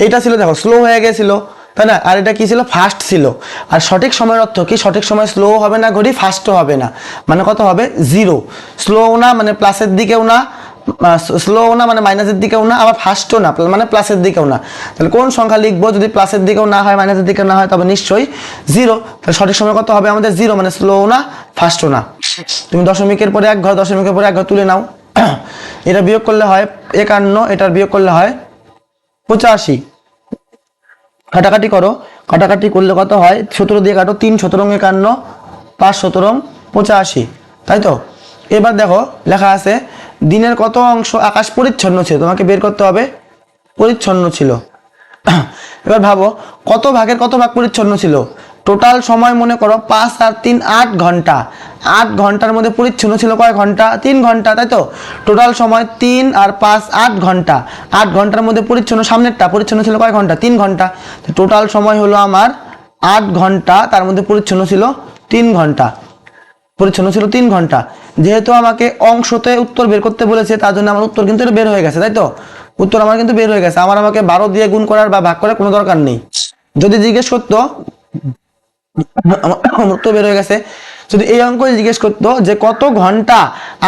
এটা ছিল দেখো স্লো হয়ে গেছিল, তাই না, আর এটা কি ছিল, ফাস্ট ছিল। আর সঠিক সময়ের অর্থ কি, সঠিক সময় স্লো হবে না ঘড়ি, ফাস্টও হবে না, মানে কত হবে 0, স্লো না মানে প্লাসের দিকেও না, স্লো না মানে মাইনাসের দিকেও না, আবার ফাস্টও না মানে প্লাসের দিকেও না। তাহলে কোন সংখ্যা লিখবো, যদি প্লাসের দিকেও না হয় মাইনাসের দিকেও না হয়, তবে নিশ্চয়ই 0। তাহলে সঠিক সময় কত হবে আমাদের 0, মানে স্লো না ফাস্টও না। তুমি দশমিকের পরে 1 ঘর, দশমিকের পরে 1 ঘর তুলে নাও, এটা বিয়োগ করলে হয় 51, এটার বিয়োগ করলে হয় 85। কাটাকাটি করো, কাটাকাটি করলে কত হয়? 17 দিয়ে কাটো, 3 17 51, 5 17 85, তাই তো? এবার দেখো লেখা আছে দিনের কত অংশ আকাশ পরিচ্ছন্ন ছিল, তোমাকে বের করতে হবে পরিচ্ছন্ন ছিল। এবার ভাবো কত ভাগের কত ভাগ পরিচ্ছন্ন ছিল। টোটাল সময় মনে করো 5 আর 3 8 ঘন্টা। 8 ঘন্টার মধ্যে পরিচ্ছন্ন ছিল কয় ঘন্টা? 3 ঘন্টা, তাই তো? টোটাল সময় 3 আর 5 8 ঘন্টা। 8 ঘন্টার মধ্যে পরিচ্ছন্ন সামনেরটা পরিচ্ছন্ন ছিল কয় ঘন্টা? 3 ঘন্টা। টোটাল সময় হলো আমার 8 ঘন্টা, তার মধ্যে পরিচ্ছন্ন ছিল 3 ঘন্টা। পরিচ্ছন্ন ছিল 3 ঘন্টা। যেহেতু আমাকে অংশতে উত্তর বের করতে বলেছে, তার জন্য আমার উত্তর কিন্তু এটা বের হয়ে গেছে, তাই তো? উত্তর আমার কিন্তু বের হয়ে গেছে, আমাকে 12 দিয়ে গুণ করার বা ভাগ করার কোনো দরকার নেই। যদি জিজ্ঞেস করতো, আমার উত্তর বের হয়ে গেছে। যদি এই অঙ্ক জিজ্ঞেস করতো যে কত ঘন্টা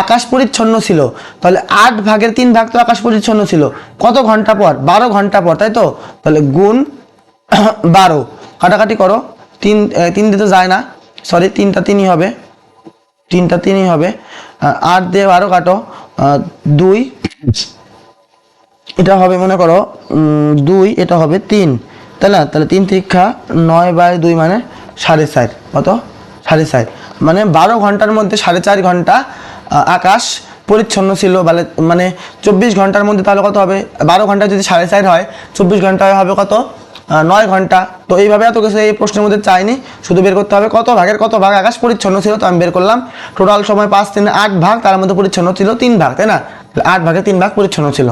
আকাশ পরিচ্ছন্ন ছিল, তাহলে 8 ভাগের 3 ভাগ তো আকাশ পরিচ্ছন্ন ছিল, কত ঘন্টা পর? 12 ঘন্টা পর, তাই তো? তাহলে গুণ 12, কাটাকাটি করো, 3 দিতে যায় না, সরি 3টা 3ই হবে, 3টা 3ই হবে। 8 দিয়ে 12 কাটো, 2, এটা হবে মনে করো 2, এটা হবে 3, তাই না? তাহলে 3 তিরিক্ষা 9/2 মানে 4.5, কত? 4.5, মানে 12 ঘন্টার মধ্যে 4.5 ঘন্টা আকাশ পরিচ্ছন্ন ছিল। মানে 24 ঘন্টার মধ্যে তাহলে কত হবে? 12 ঘন্টা যদি 4.5 হয়, 24 ঘন্টায় হবে কত? 9 ঘন্টা। তো এইভাবে এত কিছু এই প্রশ্নের মধ্যে চাইনি, শুধু বের করতে হবে কত ভাগের কত ভাগ আকাশ পরিচ্ছন্ন ছিল। তো আমি বের করলাম টোটাল সময় 5 3 8 ভাগ, তার মধ্যে পরিচ্ছন্ন ছিল 3 ভাগ, তাই না? 8 ভাগে 3 ভাগ পরিচ্ছন্ন ছিল।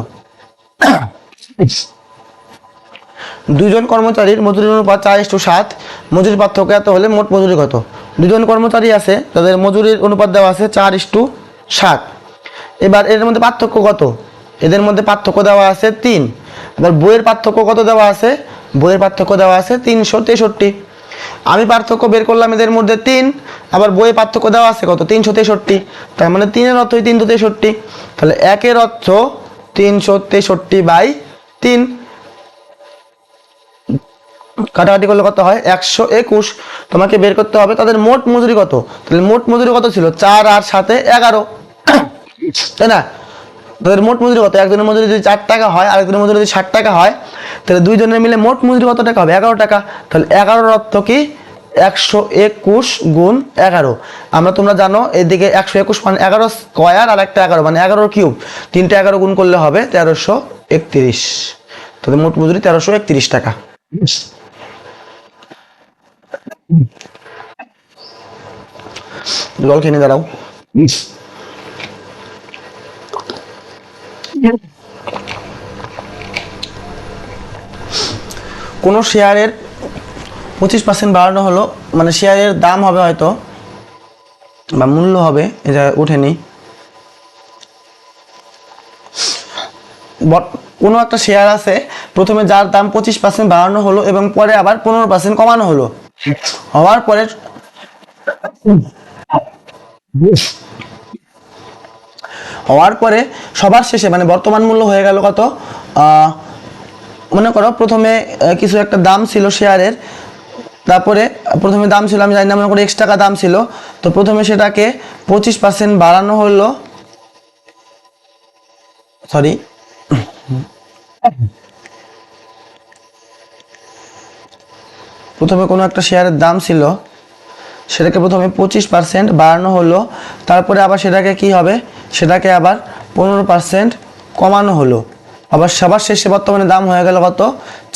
2 জন কর্মচারীর মজুরির অনুপাত 4:7, মজুরির পার্থক্য এত হলে মোট মজুরি কত? 2 জন কর্মচারী আছে, তাদের মজুরির অনুপাত দেওয়া আছে 4:7। এবার এর মধ্যে পার্থক্য কত? এদের মধ্যে পার্থক্য দেওয়া আছে 3। এবার বইয়ের পার্থক্য কত দেওয়া আছে? বইয়ের পার্থক্য দেওয়া আছে 363। আমি পার্থক্য বের করলাম এদের মধ্যে 3, আবার বইয়ে পার্থক্য দেওয়া আছে কত? 363। তার মানে 3 এর অর্থই 363। তাহলে 1 এর অর্থ 363/3। কাটাকাটি করলে কত হয়? 121। তোমাকে বের করতে হবে তাদের মোট মজুরি কত। তাহলে মোট মজুরি কত ছিল? 4 আর 7 11, তাই না? তাদের মোট মজুরি কত? একজনের মজুরি যদি 4 টাকা হয়, আরেকজনের মজুরি যদি 60 টাকা হয়, তাহলে 2 জনের মিলে মোট মজুরি কত টাকা হবে? 11 টাকা। তাহলে 11-এর অর্থ কি? 121 গুণ 11। তোমরা জানো এদিকে 121 মানে 11 স্কয়ার, আর একটা 11 মানে 11 কিউব, 3টা 11 গুণ করলে হবে 1331। তাদের মোট মজুরি 1331 টাকা। জল খেয়ে দাঁড়াও। কোনো শেয়ারের 25% বাড়ানো হলো, মানে শেয়ারের দাম হবে হয়তো বা মূল্য হবে, এ জায়গায় উঠেনি। কোনো একটা শেয়ার আছে, প্রথমে যার দাম 25% বাড়ানো হলো এবং পরে আবার 15% কমানো হলো। হওয়ার পরে সবার শেষে মানে বর্তমান মূল্য হয়ে গেল কত? মনে করো প্রথমে কিছু একটা দাম ছিল শেয়ারের, তারপরে প্রথমে দাম ছিল আমি জানি না, মনে করি X টাকা দাম ছিল, তো প্রথমে সেটাকে 25% বাড়ানো হলো, সরি প্রথমে কোনো একটা শেয়ারের দাম ছিল, সেটাকে প্রথমে 25% বাড়ানো হলো, তারপরে আবার সেটাকে কি হবে? সেটাকে আবার 15% কমানো হলো, আবার সবার শেষে বর্তমানে দাম হয়ে গেল কত?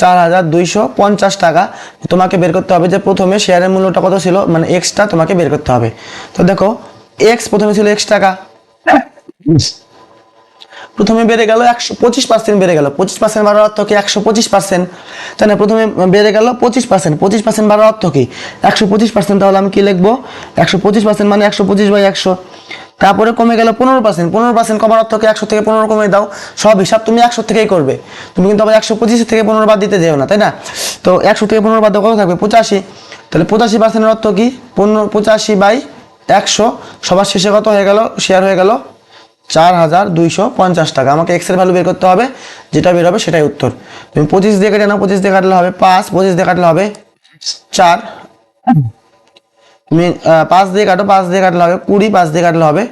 4250 টাকা। তোমাকে বের করতে হবে যে প্রথমে শেয়ারের মূল্যটা কত ছিল, মানে এক্সটা তোমাকে বের করতে হবে। তো দেখো এক্স প্রথমে ছিল X টাকা, প্রথমে বেড়ে গেল 125% বেড়ে গেল। 25% বাড়ার অর্থ কি? 125%, তাই না? প্রথমে বেড়ে গেল 25%, 25% বাড়ার অর্থ কি? 125%। তাহলে আমি কি লিখবো? 125% মানে 125/100। তারপরে কমে গেল 15%, 15% কমার অর্থ কি? 100 থেকে 15 কমে দাও। সব হিসাব তুমি 100 থেকেই করবে, তুমি কিন্তু আবার 125 থেকে 15 বাদ দিতে যেও না, তাই না? তো 100 থেকে 15 বাদ কত থাকবে? 85। তাহলে 85%-এর অর্থ কি? 85/100। সবার শেষে কত হয়ে গেল? শেয়ার হয়ে গেল 4250 টাকা। আমাকে এক্স এর ভ্যালু বের করতে হবে, যেটা বের হবে সেটাই উত্তর। তুমি 25 দিয়ে কেটে নাও, 25 দিয়ে কাটলে হবে 5, 25 দিয়ে কাটলে হবে 4। তুমি 5 দিয়ে কাটো, 5 দিয়ে কাটলে হবে 20, 5 দিয়ে কাটলে হবে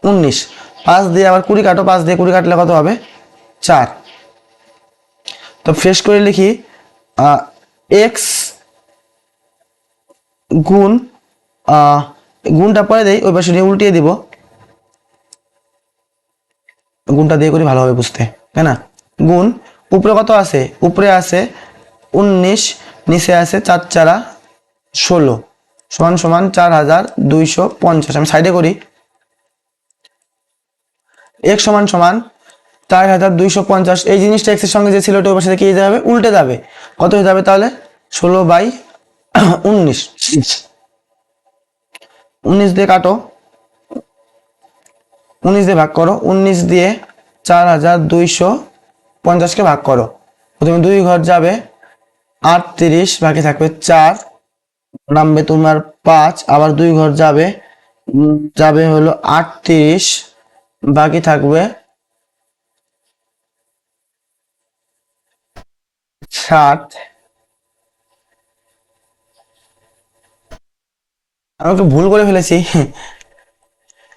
19। 5 দিয়ে আবার 20 কাটো, 5 দিয়ে 20 কাটলে কত হবে? 4। তো ফ্রেশ করে লিখি এক্স গুণ গুণটা পরে দেই, ওই পাশে নিয়ে উল্টিয়ে দিব, গুণটা দিয়ে করি ভালো হবে বুঝতে, তাই না? গুণ উপরে কত আছে, উপরে আছে 19, নিচে আছে 4 4 16 সমান সমান 4250। আমি সাইডে করি, x সমান সমান 4250। এই জিনিসটা x এর সঙ্গে যে ছিল ওটা ওর সাথে কি হয়ে যাবে, উল্টে যাবে। কত হয়ে যাবে তাহলে 16/19। 19 দিয়ে কাটো, 19 দিয়ে ভাগ করো, 19 দিয়ে 4250 কে ভাগ করো। প্রথমে 2 ঘর যাবে 38, বাকি থাকবে 4, নামবে তোমার 5, আবার 2 ঘর যাবে যাবে হলো 38, বাকি থাকবে 60। আমি একটু ভুল করে ফেলেছি,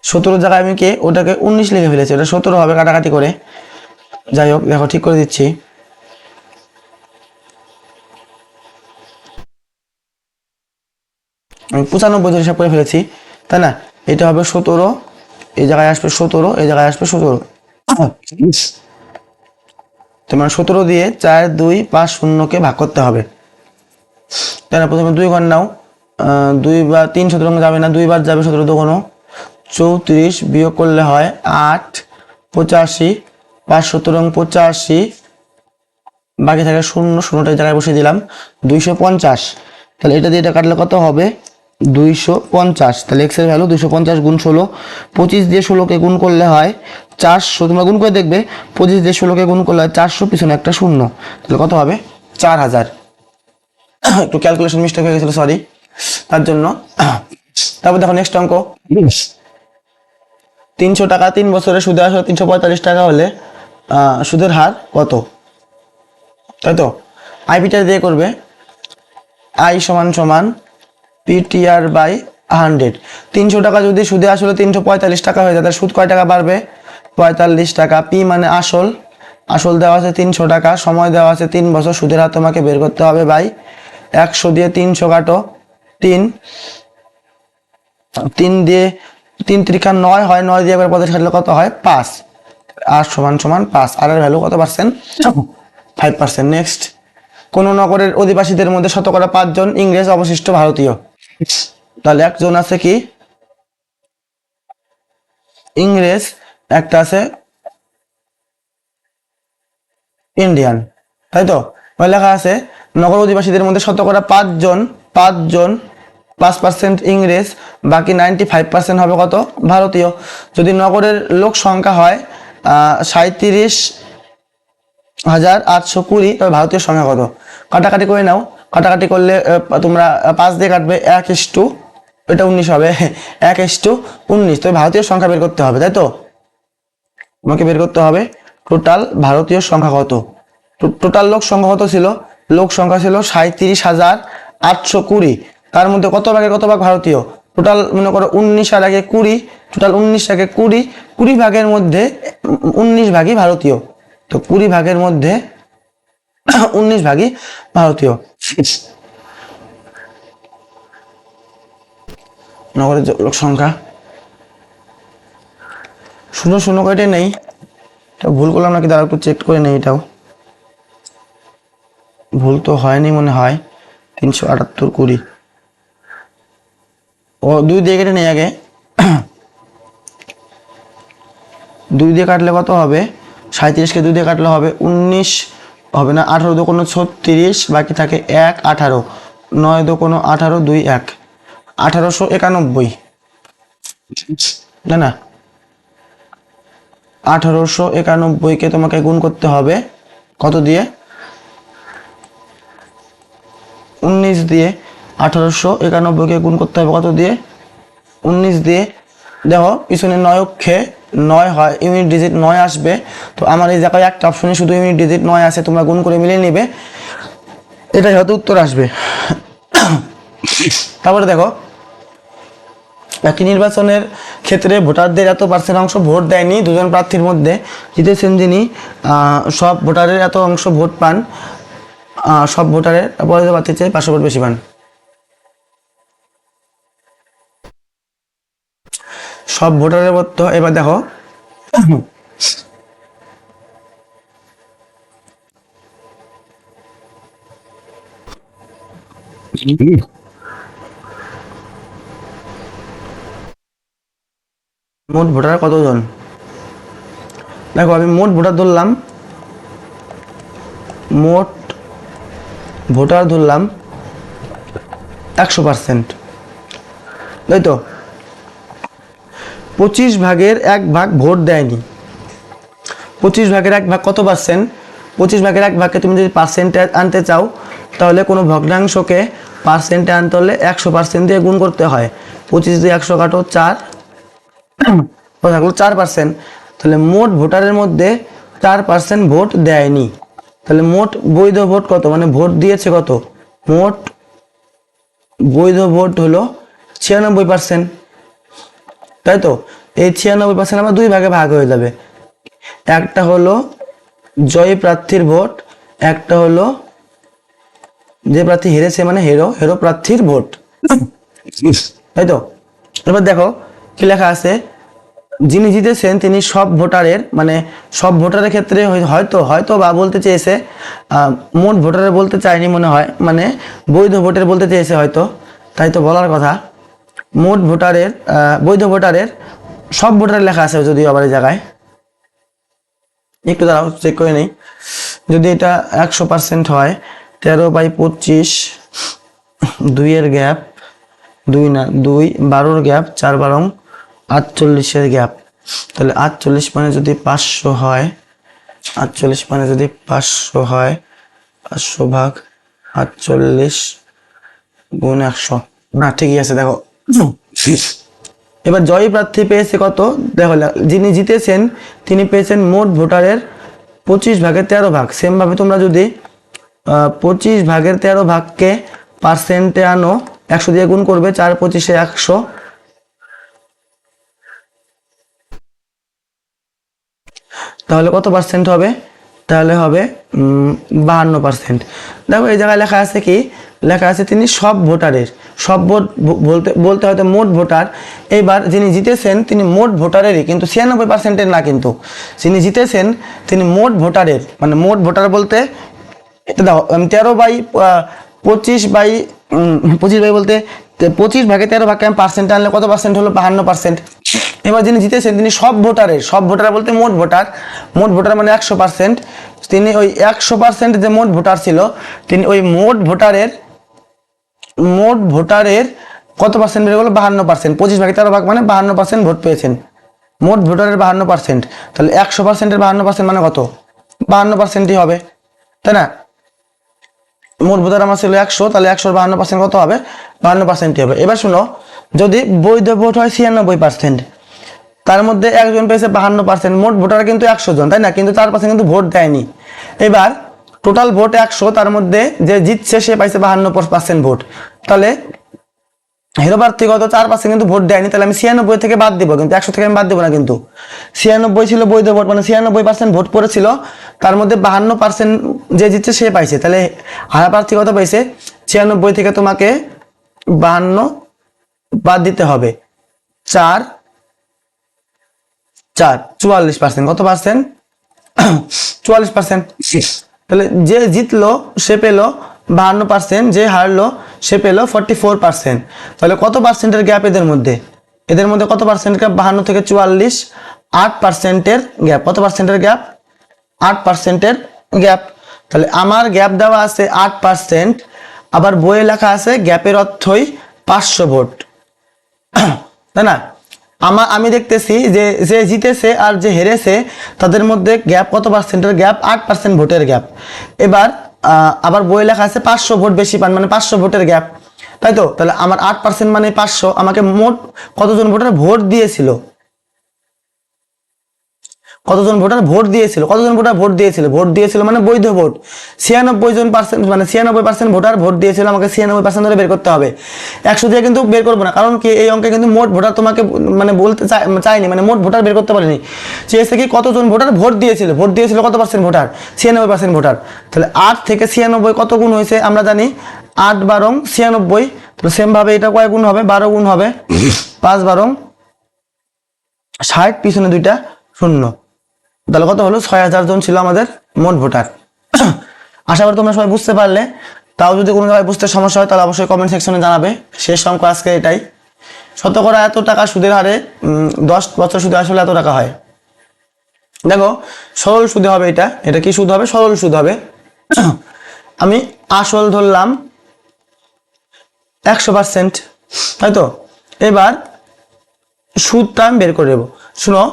17 জায়গায় আমি কে ওটাকে 19 লিখে ফেলেছি, ওটা 17 হবে কাটাকাটি করে। যাই হোক দেখো ঠিক করে দিচ্ছি। আমি 95 ধরে হিসাব করে ফেলেছি, তাই না? এটা হবে 17, এই জায়গায় আসবে 17, এই জায়গায় আসবে 17। তোমার 17 দিয়ে 4 2 5 0 কে ভাগ করতে হবে, তাই না? প্রথমে 2 ঘর নাও, 2 বা 3 17 যাবে না, 2 বার যাবে, 17 2 34, বিয়োগ করলে হয় 8 85, 5 17 85, বাকি থাকে 0, 0টা জায়গায় বসিয়ে দিলাম 250। তাহলে এটা দিয়ে এটা কাটলে কত হবে 250। তাহলে x এর ভ্যালু 250 গুণ 16, 25 দিয়ে 16 কে গুণ করলে হয় 400। তোমরা গুণ করে দেখবে, 25 দিয়ে 16 কে গুণ করলে হয় 400, পিছনে একটা 0, তাহলে কত হবে 4000। একটু ক্যালকুলেশন মিস্টেক হয়ে গেছিল, সরি তার জন্য। তারপর দেখো নেক্সট অঙ্ক, 300 টাকা 3 বছরে সুদে আসলে 345 টাকা হলে সুদের হার কত? তাই তো আইপিটা দিয়ে করবে, আই সমান সমান PTR/100। 300 টাকা যদি সুদে আসলে 345 টাকা হয়ে যায়, তাহলে সুদ কয় টাকা বাড়বে? 45 টাকা। পি মানে আসল, আসল দেওয়া আছে 300 টাকা, সময় দেওয়া আছে 3 বছর, সুদের হার তোমাকে বের করতে হবে বাই 100 দিয়ে 300 কাটো, 3 দিয়ে 3 × 9 হয়, 9 দিয়ে একবার পদে কাটলে কত হয় 5, আর সমান সমান 5। আর এর ভ্যালু কত পার্সেন্ট? 5%। নেক্সট, কোন নগরের অধিবাসীদের মধ্যে শতকরা 5 জন ইংরেজ, অবশিষ্ট ভারতীয়। তাহলে একজন আছে কি ইংরেজ, একটা আছে ইন্ডিয়ান, তাই তো? লেখা আছে নগর অধিবাসীদের মধ্যে শতকরা 5 জন 5% ইংরেজ, বাকি 95% হবে কত ভারতীয়। যদি নগরের লোক সংখ্যা হয় 37,820, তবে ভারতীয় সংখ্যা কত? কাটাকাটি করে নাও, কাটাকাটি করলে তোমরা 5 দিয়ে কাটবে, 1:, এটা 19 হবে, 1:19। তবে ভারতীয় সংখ্যা বের করতে হবে, তাই তো? তোমাকে বের করতে হবে টোটাল ভারতীয় সংখ্যা কত। টোটাল লোক সংখ্যা কত ছিল? লোক সংখ্যা ছিল 37,820। তার মধ্যে কত ভাগে কত ভাগ ভারতীয়? টোটাল মনে করো 19 আর আগে 20, টোটাল 19 আগে 20, 20 ভাগের মধ্যে 19 ভাগই ভারতীয়। তো 20 ভাগের মধ্যে 19 ভাগই ভারতীয়। নগরের লোক সংখ্যা 0 0 কেটে নেই, এটা ভুল করলাম নাকি তারা একটু চেক করে নেই, এটাও ভুল তো হয়নি মনে হয়। 378 20, ও 2 দিয়ে কেটে নেই আগে। 2 দিয়ে কাটলে কত হবে? 37কে 2 দিয়ে কাটলে হবে 19, হবে না, 18 2 36, বাকি থাকে 1 18, 9 2 18 2 1, 1891, না না 1891 কে তোমাকে গুণ করতে হবে কত দিয়ে? 19 দিয়ে। 1891 কে গুণ করতে হবে কত দিয়ে? 19 দিয়ে। দেখো পিছনে 9 অক্ষে 9 হয়, ইউনিট ডিজিট 9 আসবে। তো আমার এই জায়গায় একটা অপশনে শুধু ইউনিট ডিজিট 9 আছে, তোমরা গুণ করে মিলিয়ে নিবে, এটাই হয়তো উত্তর আসবে। তারপরে দেখো একই নির্বাচনের ক্ষেত্রে ভোটারদের এত পার্সেন্ট অংশ ভোট দেয়নি, দুজন প্রার্থীর মধ্যে জিতেছেন যিনি সব ভোটারের এত অংশ ভোট পান, সব ভোটারের পরাজিত প্রার্থীর চেয়ে 500 ভোট বেশি পান। সব ভোটারের মধ্যে এবার দেখো মোট ভোটার কতজন। দেখো আমি মোট ভোটার ধরলাম, মোট ভোটার ধরলাম 100%, তাই তো 25 ভাগের 1 ভাগ ভোট দেয়নি। 25 ভাগের 1 ভাগ কত পার্সেন্ট? 25 ভাগের 1 ভাগকে তুমি যদি পার্সেন্টে আনতে চাও তাহলে কোনো ভগ্নাংশকে পার্সেন্টে আনতে হলে 100% দিয়ে গুণ করতে হয়। 25 দিয়ে 100 কাটো 4, থাকলো 4%। তাহলে মোট ভোটারের মধ্যে 4% ভোট দেয়নি। তাহলে মোট বৈধ ভোট কত, মানে ভোট দিয়েছে কত? মোট বৈধ ভোট হলো 96%, তাই তো। এই 96% আমার 2 ভাগে ভাগ হয়ে যাবে, একটা হলো জয়ী প্রার্থীর ভোট, একটা হলো যে প্রার্থী হেরেছে মানে হেরো প্রার্থীর ভোট, তাই তো। এবার দেখো কি লেখা আছে, যিনি জিতেছেন তিনি সব ভোটারের, মানে সব ভোটারের ক্ষেত্রে হয়তো বা বলতে চেয়েছে, মোট ভোটারের বলতে চায়নি মনে হয়, মানে বৈধ ভোটের বলতে চেয়েছে হয়তো, তাই তো বলার কথা। মোট ভোটারের বৈধ ভোটারের সব ভোটারের লেখা আছে যদিও আবার এই জায়গায়, একটু দাঁড়াও চেক করে নেই। যদি এটা 100% হয়, 13/25, 2 গ্যাপ 2 না 2, 12 গ্যাপ 4 12 48 গ্যাপ, তাহলে 48 মানে যদি 500 হয়, 48 মানে যদি 500 হয়, 500 ভাগ 48 গুণ 100, না ঠিকই আছে। দেখো এবার জয়ী প্রার্থী পেয়েছে কত, দেখো যিনি জিতেছেন তিনি পেয়েছেন মোট ভোটারের 25 ভাগের 13 ভাগ। সেম ভাবে তোমরা যদি 25 ভাগের 13 ভাগকে পার্সেন্টে আনো, 100 দিয়ে গুণ করবে, 4 25 100, তাহলে কত পার্সেন্ট হবে? তাহলে হবে 52%। দেখো এই জায়গায় লেখা আছে কি, লেখা আছে তিনি সব ভোটারের, সব ভোট বলতে হয়তো মোট ভোটার। এবার যিনি জিতেছেন তিনি মোট ভোটারেরই, কিন্তু 96%-এর না, কিন্তু যিনি জিতেছেন তিনি মোট ভোটারের, মানে মোট ভোটার বলতে এটা দাও 13/25 বলতে 25 ভাগে 13 ভাগকে আমি পার্সেন্ট আনলে কত পার্সেন্ট হলো? 52%। এবার যিনি জিতেছেন তিনি সব ভোটারের, সব ভোটার বলতে মোট ভোটার, মোট ভোটার মানে 100%, তিনি ওই 100% যে মোট ভোটার ছিল তিনি ওই মোট ভোটারের কত পার্সেন্ট বেড়ে গেলো? 52%। 25 ভাগে 13 ভাগ মানে 52% ভোট পেয়েছেন, মোট ভোটারের 52%। তাহলে 100%-এর 52% মানে কত? 52%ই হবে, তাই না। মোট ভোটার আমার ছিল 100, তাহলে 100-র 52% কত হবে? 52%ই হবে। এবার শুনো, যদি বৈধ ভোট হয় 96%, তার মধ্যে একজন পেয়েছে 52%, মোট ভোটার কিন্তু 100 জন, তাই না, কিন্তু 4% কিন্তু ভোট দেয়নি। এবার টোটাল ভোট 100, তার মধ্যে যে জিতছে সে পাইছে 52% ভোট, তাহলে হেরো প্রার্থী কত? 4% কিন্তু ভোট দেয়নি, তাহলে আমি 96 থেকে বাদ দিব, কিন্তু 100 থেকে আমি বাদ দিব না, কিন্তু 96 ছিল বৈধ ভোট, মানে 96% ভোট পড়েছিল, তার মধ্যে 52% যে জিতছে সে পাইছে, তাহলে হারা প্রার্থী কত পাইছে? 96 থেকে তোমাকে 52 বাদ দিতে হবে, 4 44%। কত পার্সেন্ট? 44%। তাহলে যে জিতলো সে পেলো 52%, যে হারলো সে পেলো 44%। তাহলে কত পার্সেন্টের গ্যাপ এদের মধ্যে? এদের মধ্যে কত পার্সেন্ট গ্যাপ? 52 থেকে 44, 8%-এর গ্যাপ। কত পার্সেন্টের গ্যাপ? 8%-এর গ্যাপ। তাহলে আমার গ্যাপ দেওয়া আছে 8%, আবার বইয়ে লেখা আছে গ্যাপের অর্থই 500 ভোট, তাই না। আমি দেখতেছি যে যে জিতেছে আর যে হেরেছে তাদের মধ্যে গ্যাপ কত পার্সেন্টের গ্যাপ? 8% ভোটের গ্যাপ। এবার আবার বই লেখা আছে 500 ভোট বেশি পান, মানে 500 ভোটের গ্যাপ, তাই তো। তাহলে আমার 8% মানে 500, আমাকে মোট কতজন ভোটার ভোট দিয়েছিল? কতজন ভোটার ভোট দিয়েছিল, ভোট দিয়েছিল মানে বৈধ ভোট 96% মানে 96% ভোটার ভোট দিয়েছিল, আমাকে 96% ধরে বের করতে হবে। 100 দিয়ে কিন্তু বের করবো না, কারণ কি এই অঙ্কে কিন্তু মোট ভোটার তোমাকে মানে বলতে চাইনি, মানে মোট ভোটার বের করতে পারিনি, চেয়েছে কি কতজন ভোটার ভোট দিয়েছিল কত পার্সেন্ট ভোটার, 96% ভোটার। তাহলে 8 থেকে 96 কত গুণ হয়েছে আমরা জানি, 8 12 96। তাহলে সেম ভাবে এটা কয় গুণ হবে, 12 গুণ হবে, 5 12 60, পিছনে 2টা শূন্য। তাহলে কত হলো, 6000 জন ছিল আমাদের মোট ভোটার। আশা করি তোমরা সবাই বুঝতে পারলে। তাও যদি কোনো জায়গায় বুঝতে সমস্যা হয় তাহলে অবশ্যই কমেন্ট সেকশনে জানাবে। শেষ অঙ্ক আজকে এটাই। শতকরা এত টাকা সুদের হারে 10 বছর সুদে আসলে এত টাকা হয়। দেখো সরল সুদে হবে, এটা কি সুদ হবে, সরল সুদ হবে। আমি আসল ধরলাম 100%, তাই তো। এবার সুদটা আমি বের করে দেবো। শুনো,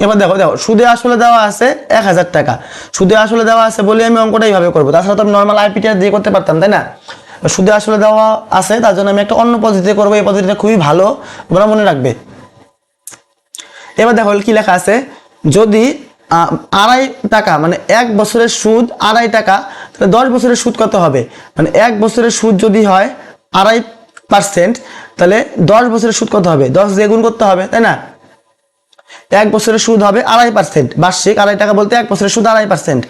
এবার দেখো সুদে আসলে দেওয়া আছে 1000 টাকা, সুদে আসলে দেওয়া আছে বলে আমি অঙ্কটা এইভাবে করবো, তাছাড়া তো আমি নর্মাল আইপিটি দিয়ে করতে পারতাম, তাই না। সুদে আসলে দেওয়া আছে তার জন্য আমি একটা অন্য পদ্ধতিতে করবো, এই পদ্ধতিটা খুবই ভালো, তোমরা মনে রাখবে। এবার দেখো কি লেখা আছে, যদি 2.5 টাকা মানে 1 বছরের সুদ 2.5 টাকা, তাহলে 10 বছরের সুদ কত হবে, মানে 1 বছরের সুদ যদি হয় 2.5%, তাহলে 10 বছরের সুদ কত হবে, 10 দিয়ে গুণ করতে হবে, তাই না। 1 বছরের সুদ হবে 2.5%, বার্ষিক 2.5 টাকা বলতে 1 বছরের সুদ 2.5%,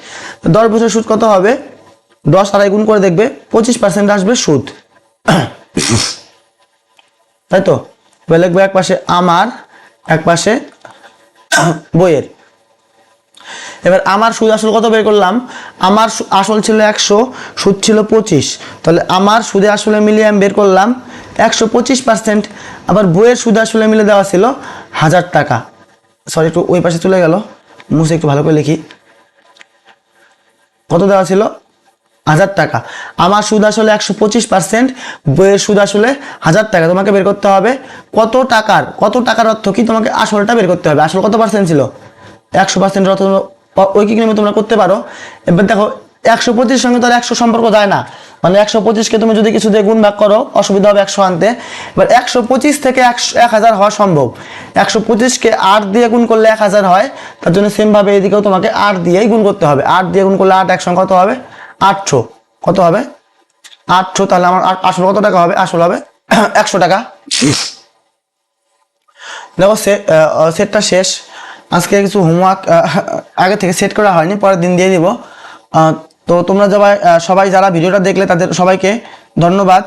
10 বছরের সুদ কত হবে, 10 2.5 গুণ করে দেখবে 25% আসবে সুদ, তাই তো। এবার লিখবো এক পাশে আমার, এক পাশে বইয়ের। এবার আমার সুদ আসল কত বের করলাম, আমার আসল ছিল 100, সুদ ছিল 25, তাহলে আমার সুদে আসলে মিলিয়ে আমি বের করলাম 125%। আবার বইয়ের সুদ আসলে মিলে দেওয়া ছিল 1000 টাকা, সরি একটু ওই পাশে চলে গেল, মুছে একটু ভালো করে লিখি, কত দেওয়া ছিল 1000 টাকা। আমার সুদ আসলে 125%, বইয়ের সুদ আসলে 1000 টাকা। তোমাকে বের করতে হবে কত টাকার অর্থ কি, তোমাকে আসলটা বের করতে হবে। আসল কত পার্সেন্ট ছিল, 100% অর্থ ঐকিক নিয়মে তোমরা করতে পারো। এবার দেখো 125 সঙ্গে তো 100 সম্পর্ক যায় না, মানে 125কে তুমি যদি কিছু দিয়ে গুণ ভাগ করো অসুবিধা হবে 100 আনতে। এবার 125 থেকে 1000 হওয়া সম্ভব, 125কে 8 দিয়ে গুণ করলে 1000 হয়, তার জন্য সেম ভাবে এদিকেও তোমাকে 8 দিয়েই গুণ করতে হবে। 8 দিয়ে গুণ করলে 8 1 কত হবে, 800, কত হবে 800। তাহলে আমার আসল কত টাকা হবে, আসল হবে 100 টাকা। দেখো সেটটা শেষ। আজকে কিছু হোমওয়ার্ক আগে থেকে সেট করা হয়নি, পরের দিন দিয়ে দিব। তো তোমরা সবাই যারা ভিডিওটা দেখলে তাদের সবাইকে ধন্যবাদ।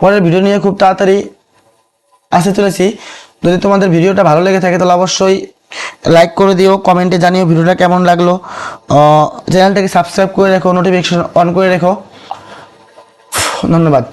পরের ভিডিও নিয়ে খুব তাড়াতাড়ি আসতে চলেছি। যদি তোমাদের ভিডিওটা ভালো লেগে থাকে তাহলে অবশ্যই লাইক করে দিও, কমেন্টে জানিও ভিডিওটা কেমন লাগলো। চ্যানেলটাকে সাবস্ক্রাইব করে রেখো, নোটিফিকেশন অন করে রেখো। ধন্যবাদ।